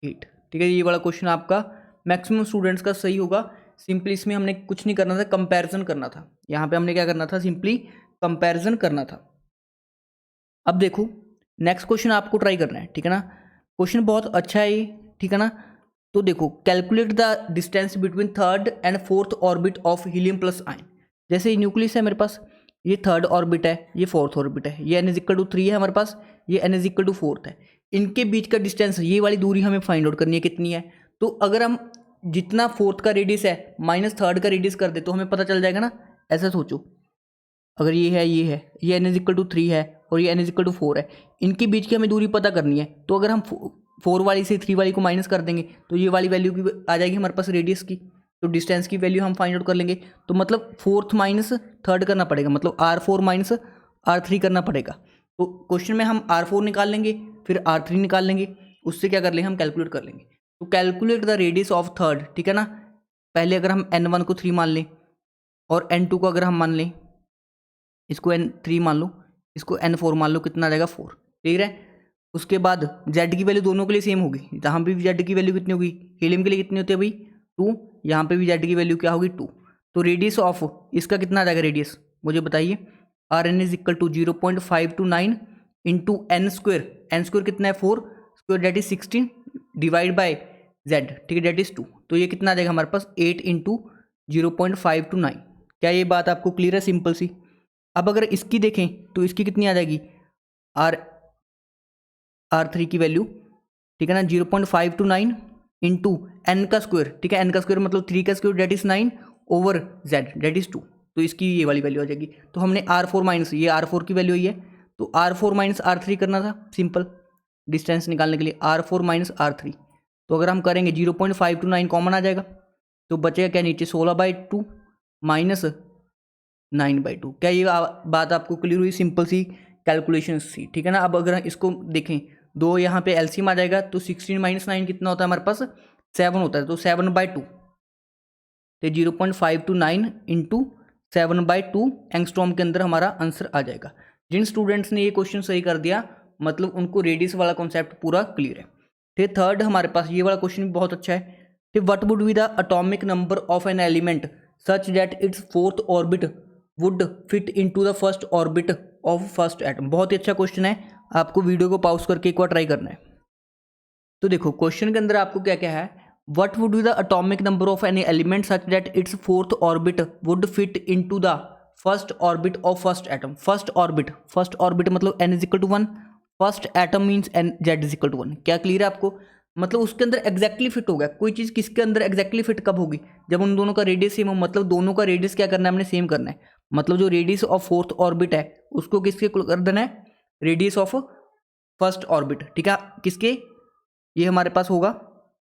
ठीक है, ये वाला क्वेश्चन आपका मैक्सिमम स्टूडेंट्स का सही होगा। सिंपली इसमें हमने कुछ नहीं करना था, कंपैरिजन करना था, यहाँ पे हमने क्या करना था, सिंपली कंपैरिजन करना था। अब देखो नेक्स्ट क्वेश्चन आपको ट्राई करना है। ठीक है ना, क्वेश्चन बहुत अच्छा है ये। ठीक है ना, तो देखो calculate the distance between third and fourth orbit of helium plus ion. जैसे न्यूक्लियस है मेरे पास, ये थर्ड ऑर्बिट है, ये फोर्थ ऑर्बिट है, ये n=3 है हमारे पास, ये n=4 है, इनके बीच का डिस्टेंस, ये वाली दूरी हमें फाइंड आउट करनी है कितनी है। तो अगर हम जितना फोर्थ का रेडियस है माइनस थर्ड का रेडियस कर दे तो हमें पता चल जाएगा ना। ऐसा सोचो, अगर ये है, ये n=3 है और ये n=4 है, इनके बीच की हमें दूरी पता करनी है। तो अगर हम 4 वाली से 3 वाली को माइनस कर देंगे तो ये वाली वैल्यू की आ जाएगी हमारे पास रेडियस की, तो डिस्टेंस की वैल्यू हम फाइंड आउट कर लेंगे। तो मतलब फोर्थ माइनस थर्ड करना पड़ेगा, मतलब R4 माइनस R3 करना पड़ेगा। तो क्वेश्चन में हम R4 निकाल लेंगे, फिर R3 निकाल लेंगे, उससे क्या कर लेंगे हम कैलकुलेट कर लेंगे। तो calculate the radius of third. ठीक है ना, पहले अगर हम n1 को 3 मान लें और n2 को अगर हम मान लें, इसको n3 मान लो, इसको n4 मान लो, कितना आ जाएगा 4। ठीक है, उसके बाद z की वैल्यू दोनों के लिए सेम होगी, जहाँ पे भी z की वैल्यू कितनी होगी, हीलियम के लिए कितनी होती है भाई 2, यहाँ पे भी z की वैल्यू क्या होगी 2। तो रेडियस ऑफ इसका कितना आ जाएगा रेडियस, मुझे बताइए। Rn=0.529 इंटू n² कितना है 4 square that is 16 divide by z। ठीक है, डेट इज 2, तो ये कितना आ जाएगा हमारे पास 8 इंटू 0.529। क्या ये बात आपको क्लियर है, सिंपल सी। अब अगर इसकी देखें तो इसकी कितनी आ जाएगी R3 की वैल्यू। ठीक है ना, 0.529 इंटू n का स्क्वायर। ठीक है, n का स्क्वायर मतलब 3 का square that is 9 over z that is 2, तो इसकी ये वाली वैल्यू आ जाएगी। तो हमने R4 माइनस, ये R4 की वैल्यू ही है, तो R4 माइनस R3 करना था सिंपल डिस्टेंस निकालने के लिए, R4 माइनस R3। तो अगर हम करेंगे 0.529 कॉमन आ जाएगा, तो बचेगा क्या नीचे 16/2 माइनस 9/2। क्या ये बात आपको क्लियर हुई, सिंपल सी कैलकुलेशन सी। ठीक है ना, अब अगर इसको देखें, दो यहाँ पे एलसीएम आ जाएगा, तो 16 माइनस 9 कितना होता है हमारे पास 7 होता है, तो 7/2, तो 0.529 इंटू 7/2 एंगस्ट्रॉम के अंदर हमारा आंसर आ जाएगा। जिन स्टूडेंट्स ने ये क्वेश्चन सही कर दिया मतलब उनको रेडियस वाला कॉन्सेप्ट पूरा क्लियर है। ठीक, थर्ड हमारे पास ये वाला क्वेश्चन भी बहुत अच्छा है। ठीक, what would be the atomic number of an element such that it's fourth orbit would fit into the first orbit of first atom. बहुत ही अच्छा क्वेश्चन है, आपको वीडियो को पॉज करके एक बार ट्राई करना है। तो देखो क्वेश्चन के अंदर आपको क्या क्या है, what would be the atomic number of any element such that it's fourth orbit would fit into the first orbit of first atom. First orbit मतलब n=1, first atom means z=1। क्या clear है आपको, मतलब उसके अंदर exactly fit हो गया। कोई चीज़ किसके अंदर एग्जैक्टली फिट कब होगी, जब उन दोनों का रेडियस सेम हो, मतलब दोनों का रेडियस क्या करना है हमने सेम करना है। मतलब जो रेडियस ऑफ फोर्थ ऑर्बिट है उसको किसके कर देना है, रेडियस ऑफ फर्स्ट ऑर्बिट। ठीक है, किसके, ये हमारे पास होगा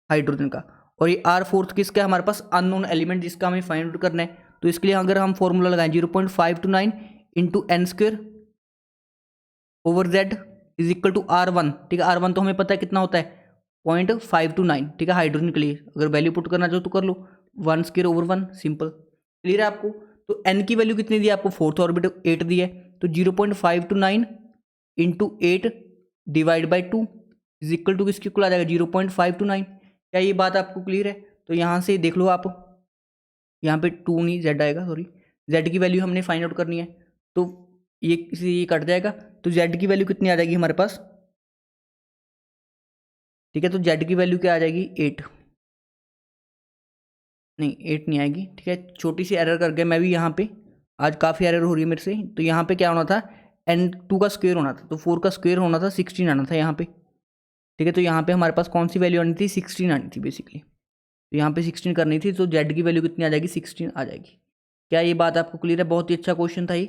हाइड्रोजन का, और ये R4 किसका है हमारे पास अननोन एलिमेंट जिसका हमें फाइंड आउट करना है। तो इसके लिए अगर हम फॉर्मूला लगाएं 0.529 into n² over z is equal to R1। ठीक है, R1 तो हमें पता है कितना होता है 0.529। ठीक है, हाइड्रोजन के लिए अगर वैल्यू पुट करना चाहो तो कर लो, 1² ओवर 1, सिंपल। क्लियर है आपको। तो n की वैल्यू कितनी दी है आपको, फोर्थ ऑर्बिट 8 दी है, तो 0.529 into 8 divide by 2 is equal to किसकी इक्वल आ जाएगा 0.529। क्या ये बात आपको क्लियर है। तो यहाँ से देख लो आप, यहाँ पे 2 नहीं z आएगा, सॉरी z की वैल्यू हमने फाइंड आउट करनी है, तो ये कट जाएगा, तो z की वैल्यू कितनी आ जाएगी हमारे पास। ठीक है, तो z की वैल्यू क्या आ जाएगी 8, नहीं 8 नहीं आएगी। ठीक है, छोटी सी एरर कर गया मैं भी यहाँ पे, आज काफ़ी एरर हो रही है मेरे से। तो यहाँ पे क्या होना था n2 का स्क्वायर होना था, तो 4 का स्क्वायर होना था 16 आना था यहाँ पे, ठीक है। तो यहाँ पे हमारे पास कौन सी वैल्यू आनी थी, 16 आनी थी बेसिकली। तो यहाँ पे 16 करनी थी, तो z की वैल्यू कितनी आ जाएगी, 16 आ जाएगी। क्या ये बात आपको क्लियर है? बहुत ही अच्छा क्वेश्चन था ये।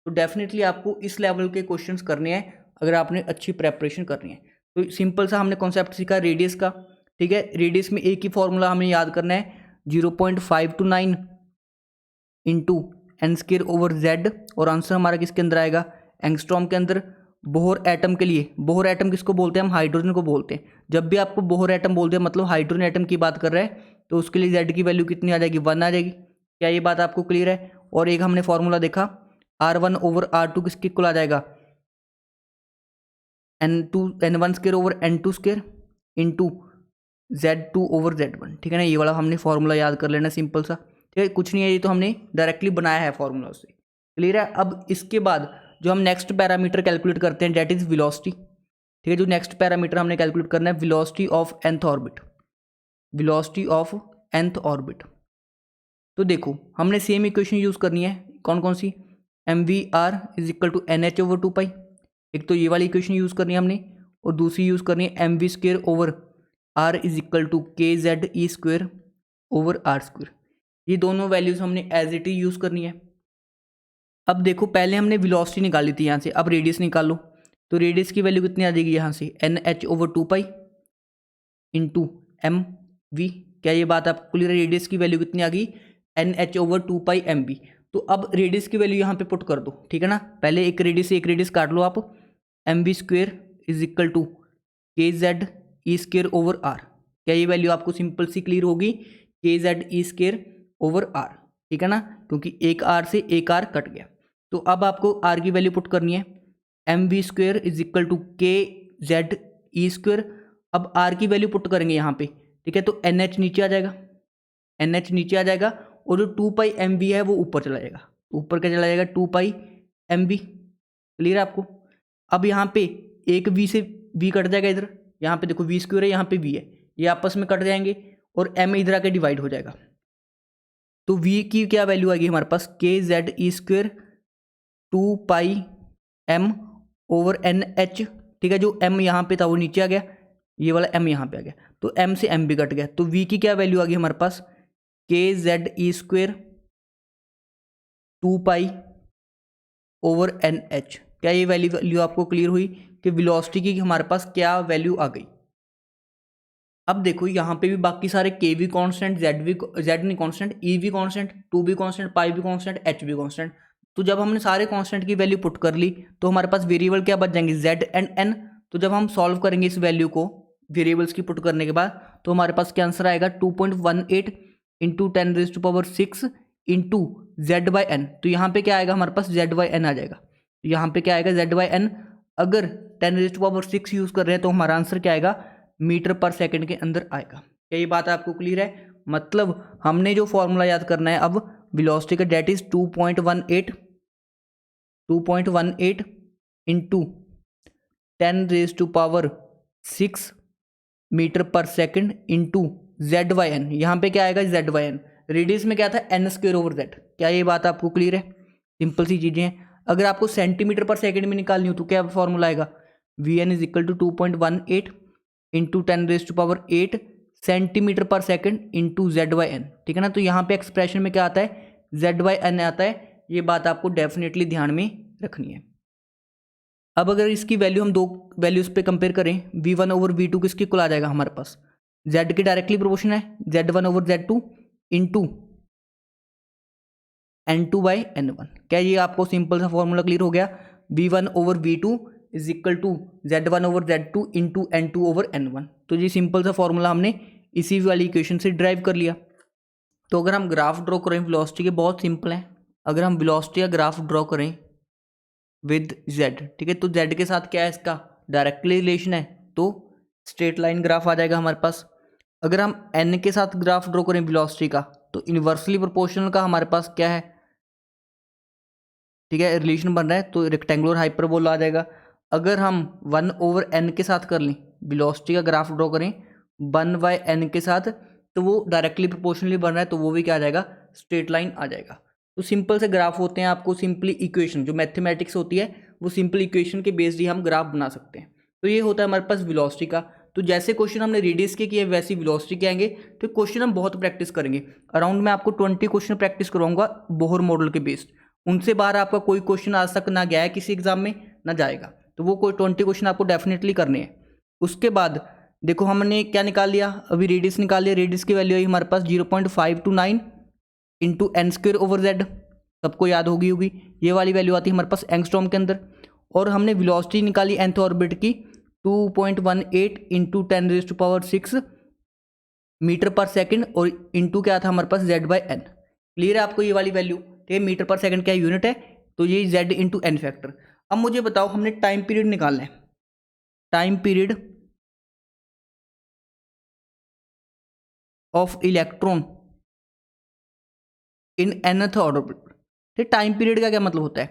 तो डेफिनेटली आपको इस लेवल के क्वेश्चंस करने हैं अगर आपने अच्छी प्रेपरेशन करनी है। तो सिंपल सा हमने कॉन्सेप्ट सीखा रेडियस का, ठीक है। रेडियस में एक ही फॉर्मूला हमें याद करना है, 0.529 into n square over z, और आंसर हमारा किसके अंदर आएगा, एंगस्ट्रॉम के अंदर। बोहर एटम के लिए, बोहर एटम किसको बोलते हैं, हम हाइड्रोजन को बोलते हैं। जब भी आपको बोहर एटम बोलते हैं मतलब हाइड्रोजन एटम की बात कर रहे हैं, तो उसके लिए जेड की वैल्यू कितनी आ जाएगी, 1 आ जाएगी। क्या ये बात आपको क्लियर है? और एक हमने फॉर्मूला देखा, R1 ओवर R2 किसके इक्वल आ जाएगा, N1 square over N2 square into Z2 over Z1, ठीक है ना। ये वाला हमने फॉर्मूला याद कर लेना, सिंपल सा, ठीक है। कुछ नहीं है, ये तो हमने डायरेक्टली बनाया है फॉर्मूला उससे, क्लियर है। अब इसके बाद जो हम नेक्स्ट पैरामीटर कैलकुलेट करते हैं, डेट इज वेलोसिटी, ठीक है। जो नेक्स्ट पैरामीटर हमने कैलकुलेट करना है, velocity of nth orbit, velocity of nth orbit. तो देखो हमने सेम इक्वेशन यूज़ करनी है, कौन कौन सी, mvr is equal to NH over 2 pi. एक तो ये वाली इक्वेशन यूज़ करनी है हमने, और दूसरी यूज़ करनी है mv square over r is equal to kze square over r square. ये दोनों वैल्यूज हमने एज इट इज यूज़ करनी है। अब देखो पहले हमने वेलोसिटी निकाली थी यहाँ से, अब रेडियस निकालो। तो रेडियस की वैल्यू कितनी आ जाएगी यहाँ से, NH over 2 pi into mv। क्या ये बात आपको क्लियर है? रेडियस की वैल्यू कितनी आ गई, NH ओवर 2 पाई mv। तो अब रेडियस की वैल्यू यहाँ पे पुट कर दो, ठीक है ना। पहले एक रेडियस से एक रेडियस काट लो आप, mv square is equal to kze square over r। क्या ये वैल्यू आपको सिंपल सी क्लियर होगी, kze स्क्वेयर ओवर r, ठीक है ना, क्योंकि एक r से एक r कट गया। तो अब आपको r की वैल्यू पुट करनी है, mv square is equal to kze square. अब r की वैल्यू पुट करेंगे यहाँ पे, ठीक है। तो NH नीचे आ जाएगा, NH नीचे आ जाएगा, और जो 2 पाई mv है वो ऊपर चला जाएगा। ऊपर क्या चला जाएगा, 2 पाई mv, क्लियर है आपको। अब यहाँ पे एक v से v कट जाएगा इधर, यहाँ पे देखो v स्क्वायर है, यहाँ पे v है, ये आपस में कट जाएंगे, और m इधर आके डिवाइड हो जाएगा। तो v की क्या वैल्यू आएगी हमारे पास, kze स्क्वेयर 2 पाई m ओवर NH, ठीक है। जो m यहाँ पे था वो नीचे आ गया, ये वाला m यहाँ पे आ गया, तो m से m भी कट गया। तो v की क्या वैल्यू आ गई हमारे पास, kze square 2 pi over NH। क्या ये वैल्यू आपको क्लियर हुई कि वेलोसिटी की हमारे पास क्या वैल्यू आ गई। अब देखो यहाँ पे भी बाकी सारे k भी कॉन्स्टेंट, z नहीं कॉन्स्टेंट, e भी कॉन्स्टेंट, 2 भी कॉन्स्टेंट, पाई भी कॉन्स्टेंट, h भी कॉन्स्टेंट। तो जब हमने सारे कॉन्स्टेंट की वैल्यू पुट कर ली, तो हमारे पास वेरिएबल क्या बच जाएंगे, z एंड n। तो जब हम सॉल्व करेंगे इस वैल्यू को वेरिएबल्स की पुट करने के बाद, तो हमारे पास क्या आंसर आएगा, 2.18 इंटू 10⁻⁶ इंटू z/n। तो यहाँ पे क्या आएगा हमारे पास, z/n आ जाएगा। तो यहाँ पे क्या आएगा, z/n। अगर 10⁻⁶ यूज़ कर रहे हैं तो हमारा आंसर क्या आएगा, मीटर पर सेकंड के अंदर आएगा। क्या ये बात आपको क्लियर है? मतलब हमने जो फॉर्मूला याद करना है अब वेलोसिटी का, डेट इज 2.18 इंटू 10⁻⁶ मीटर पर सेकंड इंटू z/n। यहाँ पे क्या आएगा, z/n। रेडियस में क्या था, n स्क्वायर ओवर z। क्या ये बात आपको क्लियर है? सिंपल सी चीज़ें हैं। अगर आपको सेंटीमीटर पर सेकंड में निकालनी हो तो क्या फॉर्मूला आएगा, Vn is equal to 2.18 into 10⁸ centimetre पर सेकंड इंटू z/n, ठीक है ना। तो यहाँ पे एक्सप्रेशन में क्या आता है, z/n आता है। ये बात आपको डेफिनेटली ध्यान में रखनी है। अब अगर इसकी वैल्यू हम दो वैल्यूज पे कंपेयर करें, v1 ओवर v2 किसके इक्वल आ जाएगा हमारे पास, z के डायरेक्टली प्रोपोर्शनल है, z1 over z2 into n2/n1। क्या ये आपको सिंपल सा फॉर्मूला क्लियर हो गया, v1 over v2 is equal to z1 over z2 into n2 over n1। तो ये सिंपल सा फॉर्मूला हमने इसी वाली इक्वेशन से ड्राइव कर लिया। तो अगर हम ग्राफ ड्रॉ करें वेलोसिटी के, बहुत सिंपल है। अगर हम वेलोसिटी का ग्राफ ड्रॉ करें विद z, ठीक है, तो z के साथ क्या है, इसका डायरेक्टली रिलेशन है, तो स्ट्रेट लाइन ग्राफ आ जाएगा हमारे पास। अगर हम n के साथ ग्राफ ड्रॉ करें वेलोसिटी का, तो इन्वर्सली प्रोपोर्शनल का हमारे पास क्या है, ठीक है, रिलेशन बन रहा है, तो रेक्टेंगुलर हाइपरबोला आ जाएगा। अगर हम 1 ओवर n के साथ कर लें, वेलोसिटी का ग्राफ ड्रॉ करें 1/n के साथ, तो वो डायरेक्टली प्रोपोर्शनली बन रहा है, तो वो भी क्या आ जाएगा, स्ट्रेट लाइन आ जाएगा। तो सिंपल से ग्राफ होते हैं, आपको सिंपली इक्वेशन जो मैथमेटिक्स होती है वो सिंपल इक्वेशन के बेस्ड ही हम ग्राफ बना सकते हैं। तो ये होता है हमारे पास वेलोसिटी का। तो जैसे क्वेश्चन हमने रेडियस के किए वैसे वेलोसिटी के आएंगे। तो क्वेश्चन हम बहुत प्रैक्टिस करेंगे, अराउंड मैं आपको 20 क्वेश्चन प्रैक्टिस करवाऊंगा बोहर मॉडल के बेस्ड। उनसे बाहर आपका कोई क्वेश्चन आज तक ना गया है किसी एग्जाम में, ना जाएगा। तो वो कोई 20 क्वेश्चन आपको डेफिनेटली करने हैं। उसके बाद देखो हमने क्या निकाल लिया, अभी रेडियस निकाल लिया। रेडियस की वैल्यू आई हमारे पास 0.529 into n square over z, सबको याद होगी। ये वाली वैल्यू आती है हमारे पास एंगस्ट्रॉम के अंदर। और हमने वेलोसिटी निकाली nth ऑर्बिट की 2.18 इंटू 10⁶ मीटर पर सेकंड, और इंटू क्या था हमारे पास z/n। क्लियर है आपको ये वाली वैल्यू? ठीक है, मीटर पर सेकंड क्या यूनिट है, तो ये z इंटू एन फैक्टर। अब मुझे बताओ हमने टाइम पीरियड निकालना है, time period of electron in nth orbit. ठीक, टाइम पीरियड का क्या मतलब होता है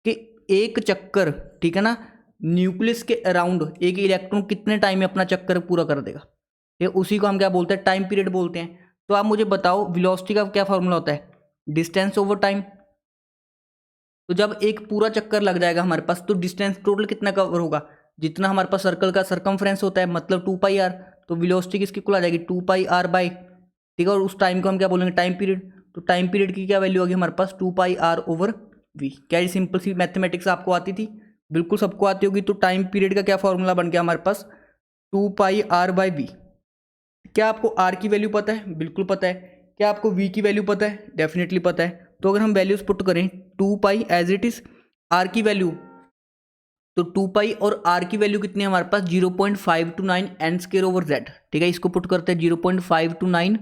कि एक चक्कर, ठीक है ना, न्यूक्लियस के अराउंड एक इलेक्ट्रॉन कितने टाइम में अपना चक्कर पूरा कर देगा, ठीक है, उसी को हम क्या बोलते हैं, टाइम पीरियड बोलते हैं। तो आप मुझे बताओ वेलोसिटी का क्या फॉर्मूला होता है, डिस्टेंस ओवर टाइम। तो जब एक पूरा चक्कर लग जाएगा हमारे पास, तो डिस्टेंस टोटल कितना कवर होगा, जितना हमारे पास सर्कल का सरकमफ्रेंस होता है, मतलब 2πr। तो वेलोसिटी किसकी कुल आ जाएगी 2πr बाई, ठीक है, और उस टाइम को हम क्या बोलेंगे, टाइम पीरियड। तो टाइम पीरियड की क्या वैल्यू होगी हमारे पास 2πr ओवर v। क्या ये सिंपल सी मैथमेटिक्स आपको आती थी? बिल्कुल सबको आती होगी। तो टाइम पीरियड का क्या फॉर्मूला बन गया हमारे पास 2πr बाई v। क्या आपको r की वैल्यू पता है? बिल्कुल पता है। क्या आपको v की वैल्यू पता है? डेफिनेटली पता है। तो अगर हम वैल्यूज पुट करें 2π एज इट इज, r की वैल्यू, तो 2π और r की वैल्यू कितनी है हमारे पास 0.529 एन स्क्वायर ओवर जेड। ठीक है, इसको पुट करते हैं 0.529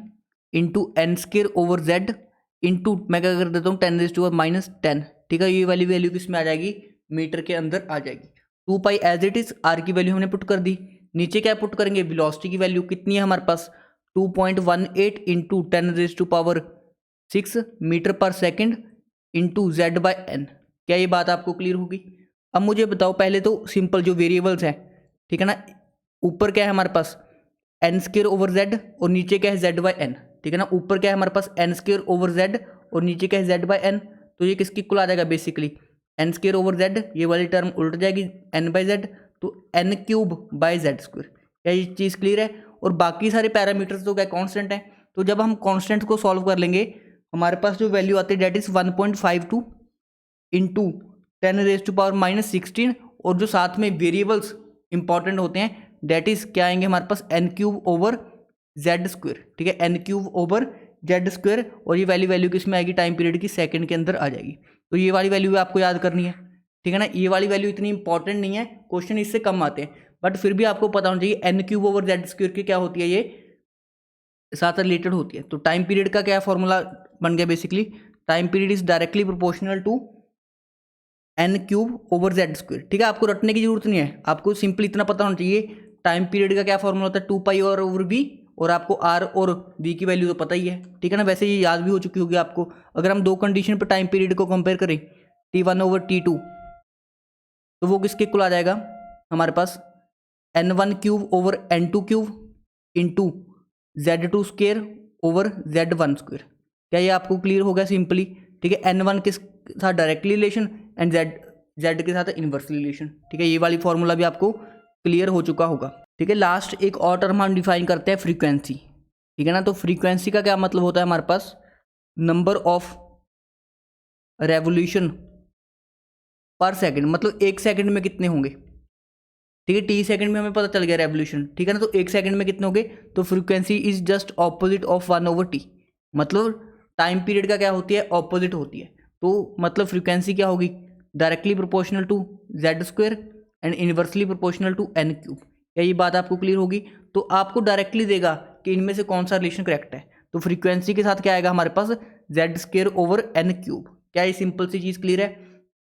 into n square over z into मैं क्या कर देता हूँ 10⁻⁻10। ठीक है, ये वाली वैल्यू किस में आ जाएगी, मीटर के अंदर आ जाएगी। 2π एज इट इज, r की वैल्यू हमने पुट कर दी। नीचे क्या पुट करेंगे, वेलोसिटी की वैल्यू कितनी है हमारे पास 2.18 इंटू 10⁶ मीटर पर सेकेंड इंटू z/n। क्या ये बात आपको क्लियर होगी? अब मुझे बताओ, पहले तो सिंपल जो वेरिएबल्स हैं, ठीक है ना, ऊपर क्या है हमारे पास एन स्क्वायर ओवर जेड और नीचे क्या है z/n। ठीक है ना, ऊपर क्या है हमारे पास एन स्क्वायर ओवर जेड और नीचे क्या है z/n। तो ये किसकी इक्वल आ जाएगा basically n square over z, ये वाली टर्म उल्ट जाएगी n/z, तो n³/z²। क्या ये चीज़ क्लियर है? और बाकी सारे पैरामीटर्स तो क्या कांस्टेंट हैं। तो जब हम कांस्टेंट को सॉल्व कर लेंगे, हमारे पास जो वैल्यू आती है डेट इज 1.52 इंटू 10⁻⁻16, और जो साथ में वेरिएबल्स इंपॉर्टेंट होते हैं डेट इज क्या आएंगे हमारे पास n³/z²। ठीक है, n³/z², और ये वैल्यू किस में आएगी, टाइम पीरियड की सेकंड के अंदर आ जाएगी। तो ये वाली वैल्यू आपको याद करनी है। ठीक है ना, ये वाली वैल्यू इतनी इंपॉर्टेंट नहीं है, क्वेश्चन इससे कम आते हैं, बट फिर भी आपको पता होना चाहिए n³/z² की क्या होती है, ये साथ रिलेटेड होती है। तो टाइम पीरियड का क्या फॉर्मूला बन गया, basically time period is directly proportional to n³/z²। ठीक है, आपको रटने की जरूरत नहीं है, आपको सिंपली इतना पता होना चाहिए टाइम पीरियड का क्या फॉर्मूला होता है 2π और ओवर v, और आपको r और v की वैल्यू तो पता ही है। ठीक है ना, वैसे ये याद भी हो चुकी होगी आपको। अगर हम दो कंडीशन पर टाइम पीरियड को कंपेयर करें T1/T2, तो वो किसके इक्वल आ जाएगा हमारे पास n1³/n2³ into z2² over z1²। क्या ये आपको क्लियर हो गया सिंपली? ठीक है, n1 किस साथ डायरेक्टली रिलेशन एंड z के साथ इनवर्सली रिलेशन। ठीक है, ये वाली फॉर्मूला भी आपको क्लियर हो चुका होगा। ठीक है, लास्ट एक और टर्म हम डिफाइन करते हैं, फ्रीक्वेंसी। ठीक है ना, तो फ्रीक्वेंसी का क्या मतलब होता है हमारे पास, नंबर ऑफ रेवोल्यूशन पर सेकंड, मतलब एक सेकंड में कितने होंगे। ठीक है, टी सेकंड में हमें पता चल गया रेवोल्यूशन। ठीक है ना, तो एक सेकंड में कितने होंगे, तो frequency is just opposite of 1/t। मतलब टाइम पीरियड का क्या होती है, ऑपोजिट होती है। तो मतलब फ्रीक्वेंसी क्या होगी, directly proportional to z² and inversely proportional to n³। क्या ये बात आपको क्लियर होगी? तो आपको डायरेक्टली देगा कि इनमें से कौन सा रिलेशन करेक्ट है। तो फ्रीक्वेंसी के साथ क्या आएगा हमारे पास z² ओवर n³। क्या ये सिंपल सी चीज़ क्लियर है?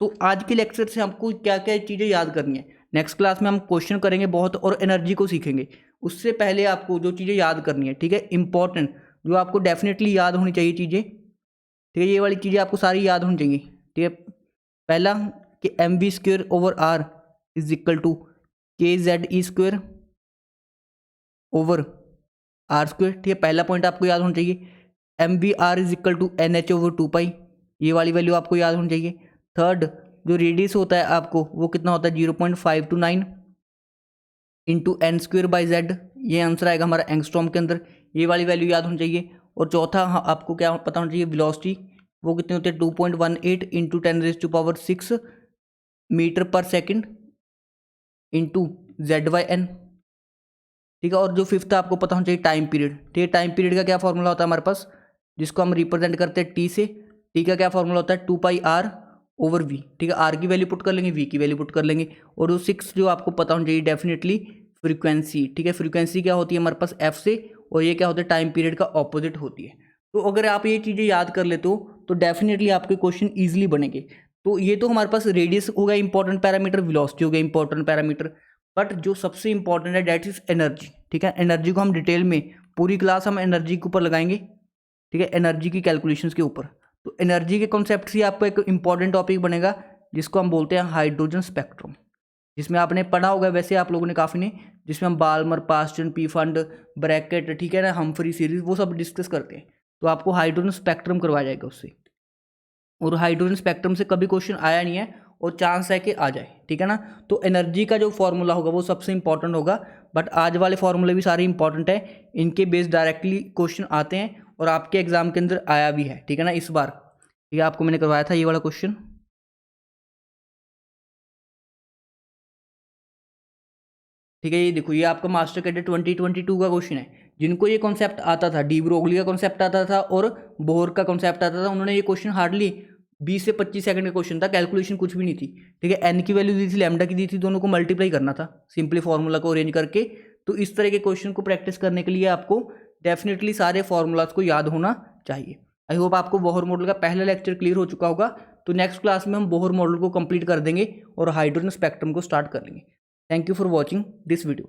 तो आज के लेक्चर से हमको क्या क्या चीज़ें याद करनी है, नेक्स्ट क्लास में हम क्वेश्चन करेंगे बहुत और एनर्जी को सीखेंगे। उससे पहले आपको जो चीज़ें याद करनी है, ठीक है, इंपॉर्टेंट, जो आपको डेफिनेटली याद होनी चाहिए चीज़ें। ठीक है, ये वाली चीज़ें आपको सारी याद होनी चाहिए। ठीक है, पहला कि mv² over r is equal to kze² over r²। ठीक है, पहला पॉइंट आपको याद होना चाहिए। mvr is equal to nh over 2π, ये वाली वैल्यू आपको याद होनी चाहिए। थर्ड जो रेडियस होता है आपको वो कितना होता है 0.529 into n square by z, ये आंसर आएगा हमारा एंगस्ट्रॉम के अंदर, ये वाली वैल्यू याद होनी चाहिए। और चौथा आपको क्या पता होना चाहिए, वेलोसिटी वो कितनी होती है 2.18 इंटू 10⁶ मीटर पर सेकंड इंटू Z/n, ठीक है। और जो फिफ्थ आपको पता होना चाहिए टाइम पीरियड, ठीक है। टाइम पीरियड का क्या फॉर्मूला होता है हमारे पास, जिसको हम रिप्रेजेंट करते हैं टी से, टी का क्या फॉर्मूला होता है 2πr/v, ठीक है। आर की वैल्यू पुट कर लेंगे, वी की वैल्यू पुट कर लेंगे। और जो सिक्स जो आपको पता होना चाहिए डेफिनेटली फ्रीक्वेंसी, ठीक है। फ्रीक्वेंसी क्या होती है हमारे पास एफ से, और ये क्या होता है टाइम पीरियड का ऑपोजिट होती है। तो अगर आप ये चीज़ें याद कर लेते हो तो डेफिनेटली आपके क्वेश्चन ईजिली बनेंगे। तो ये तो हमारे पास रेडियस हो गया इंपॉर्टेंट पैरामीटर, वेलोसिटी हो गया इंपॉर्टेंट पैरामीटर, बट जो सबसे इंपॉर्टेंट है डेट इज एनर्जी, ठीक है। एनर्जी को हम डिटेल में पूरी क्लास हम एनर्जी के ऊपर लगाएंगे, ठीक है, एनर्जी की कैलकुलेशंस के ऊपर। तो एनर्जी के कॉन्सेप्ट से आपको एक इंपॉर्टेंट टॉपिक बनेगा जिसको हम बोलते हैं हाइड्रोजन स्पेक्ट्रम, जिसमें आपने पढ़ा होगा वैसे आप लोगों ने काफ़ी ने, जिसमें हम बाल्मर, पास्टन, पीफंड, ब्रैकेट, ठीक है ना, हम्फ्री सीरीज वो सब डिस्कस करते हैं। तो आपको हाइड्रोजन स्पेक्ट्रम करवाया जाएगा उससे, और हाइड्रोजन स्पेक्ट्रम से कभी क्वेश्चन आया नहीं है और चांस है कि आ जाए, ठीक है ना। तो एनर्जी का जो फॉर्मूला होगा वो सबसे इंपॉर्टेंट होगा, बट आज वाले फॉर्मूले भी सारे इंपॉर्टेंट है, इनके बेस डायरेक्टली क्वेश्चन आते हैं और आपके एग्जाम के अंदर आया भी है, ठीक है ना, इस बार, ठीक है। आपको मैंने करवाया था ये वाला क्वेश्चन, ठीक है। ये देखो, ये आपका मास्टर कैडेट 2022 का क्वेश्चन है। जिनको ये कॉन्सेप्ट आता था, डी ब्रोगली का कॉन्सेप्ट आता था और बोहर का कॉन्सेप्ट आता था, उन्होंने ये क्वेश्चन हार्डली 20 से 25 सेकंड का क्वेश्चन था, कैलकुलेशन कुछ भी नहीं थी, ठीक है। एन की वैल्यू दी थी, लैम्डा की दी थी, दोनों को मल्टीप्लाई करना था सिंपली फॉर्मूला को अरेंज करके। तो इस तरह के क्वेश्चन को प्रैक्टिस करने के लिए आपको डेफिनेटली सारे फॉर्मूलाज को याद होना चाहिए। आई होप आपको बोहर मॉडल का पहला लेक्चर क्लियर हो चुका होगा। तो नेक्स्ट क्लास में हम बोहर मॉडल को कंप्लीट कर देंगे और हाइड्रोजन स्पेक्ट्रम को स्टार्ट कर लेंगे। Thank you for watching this video.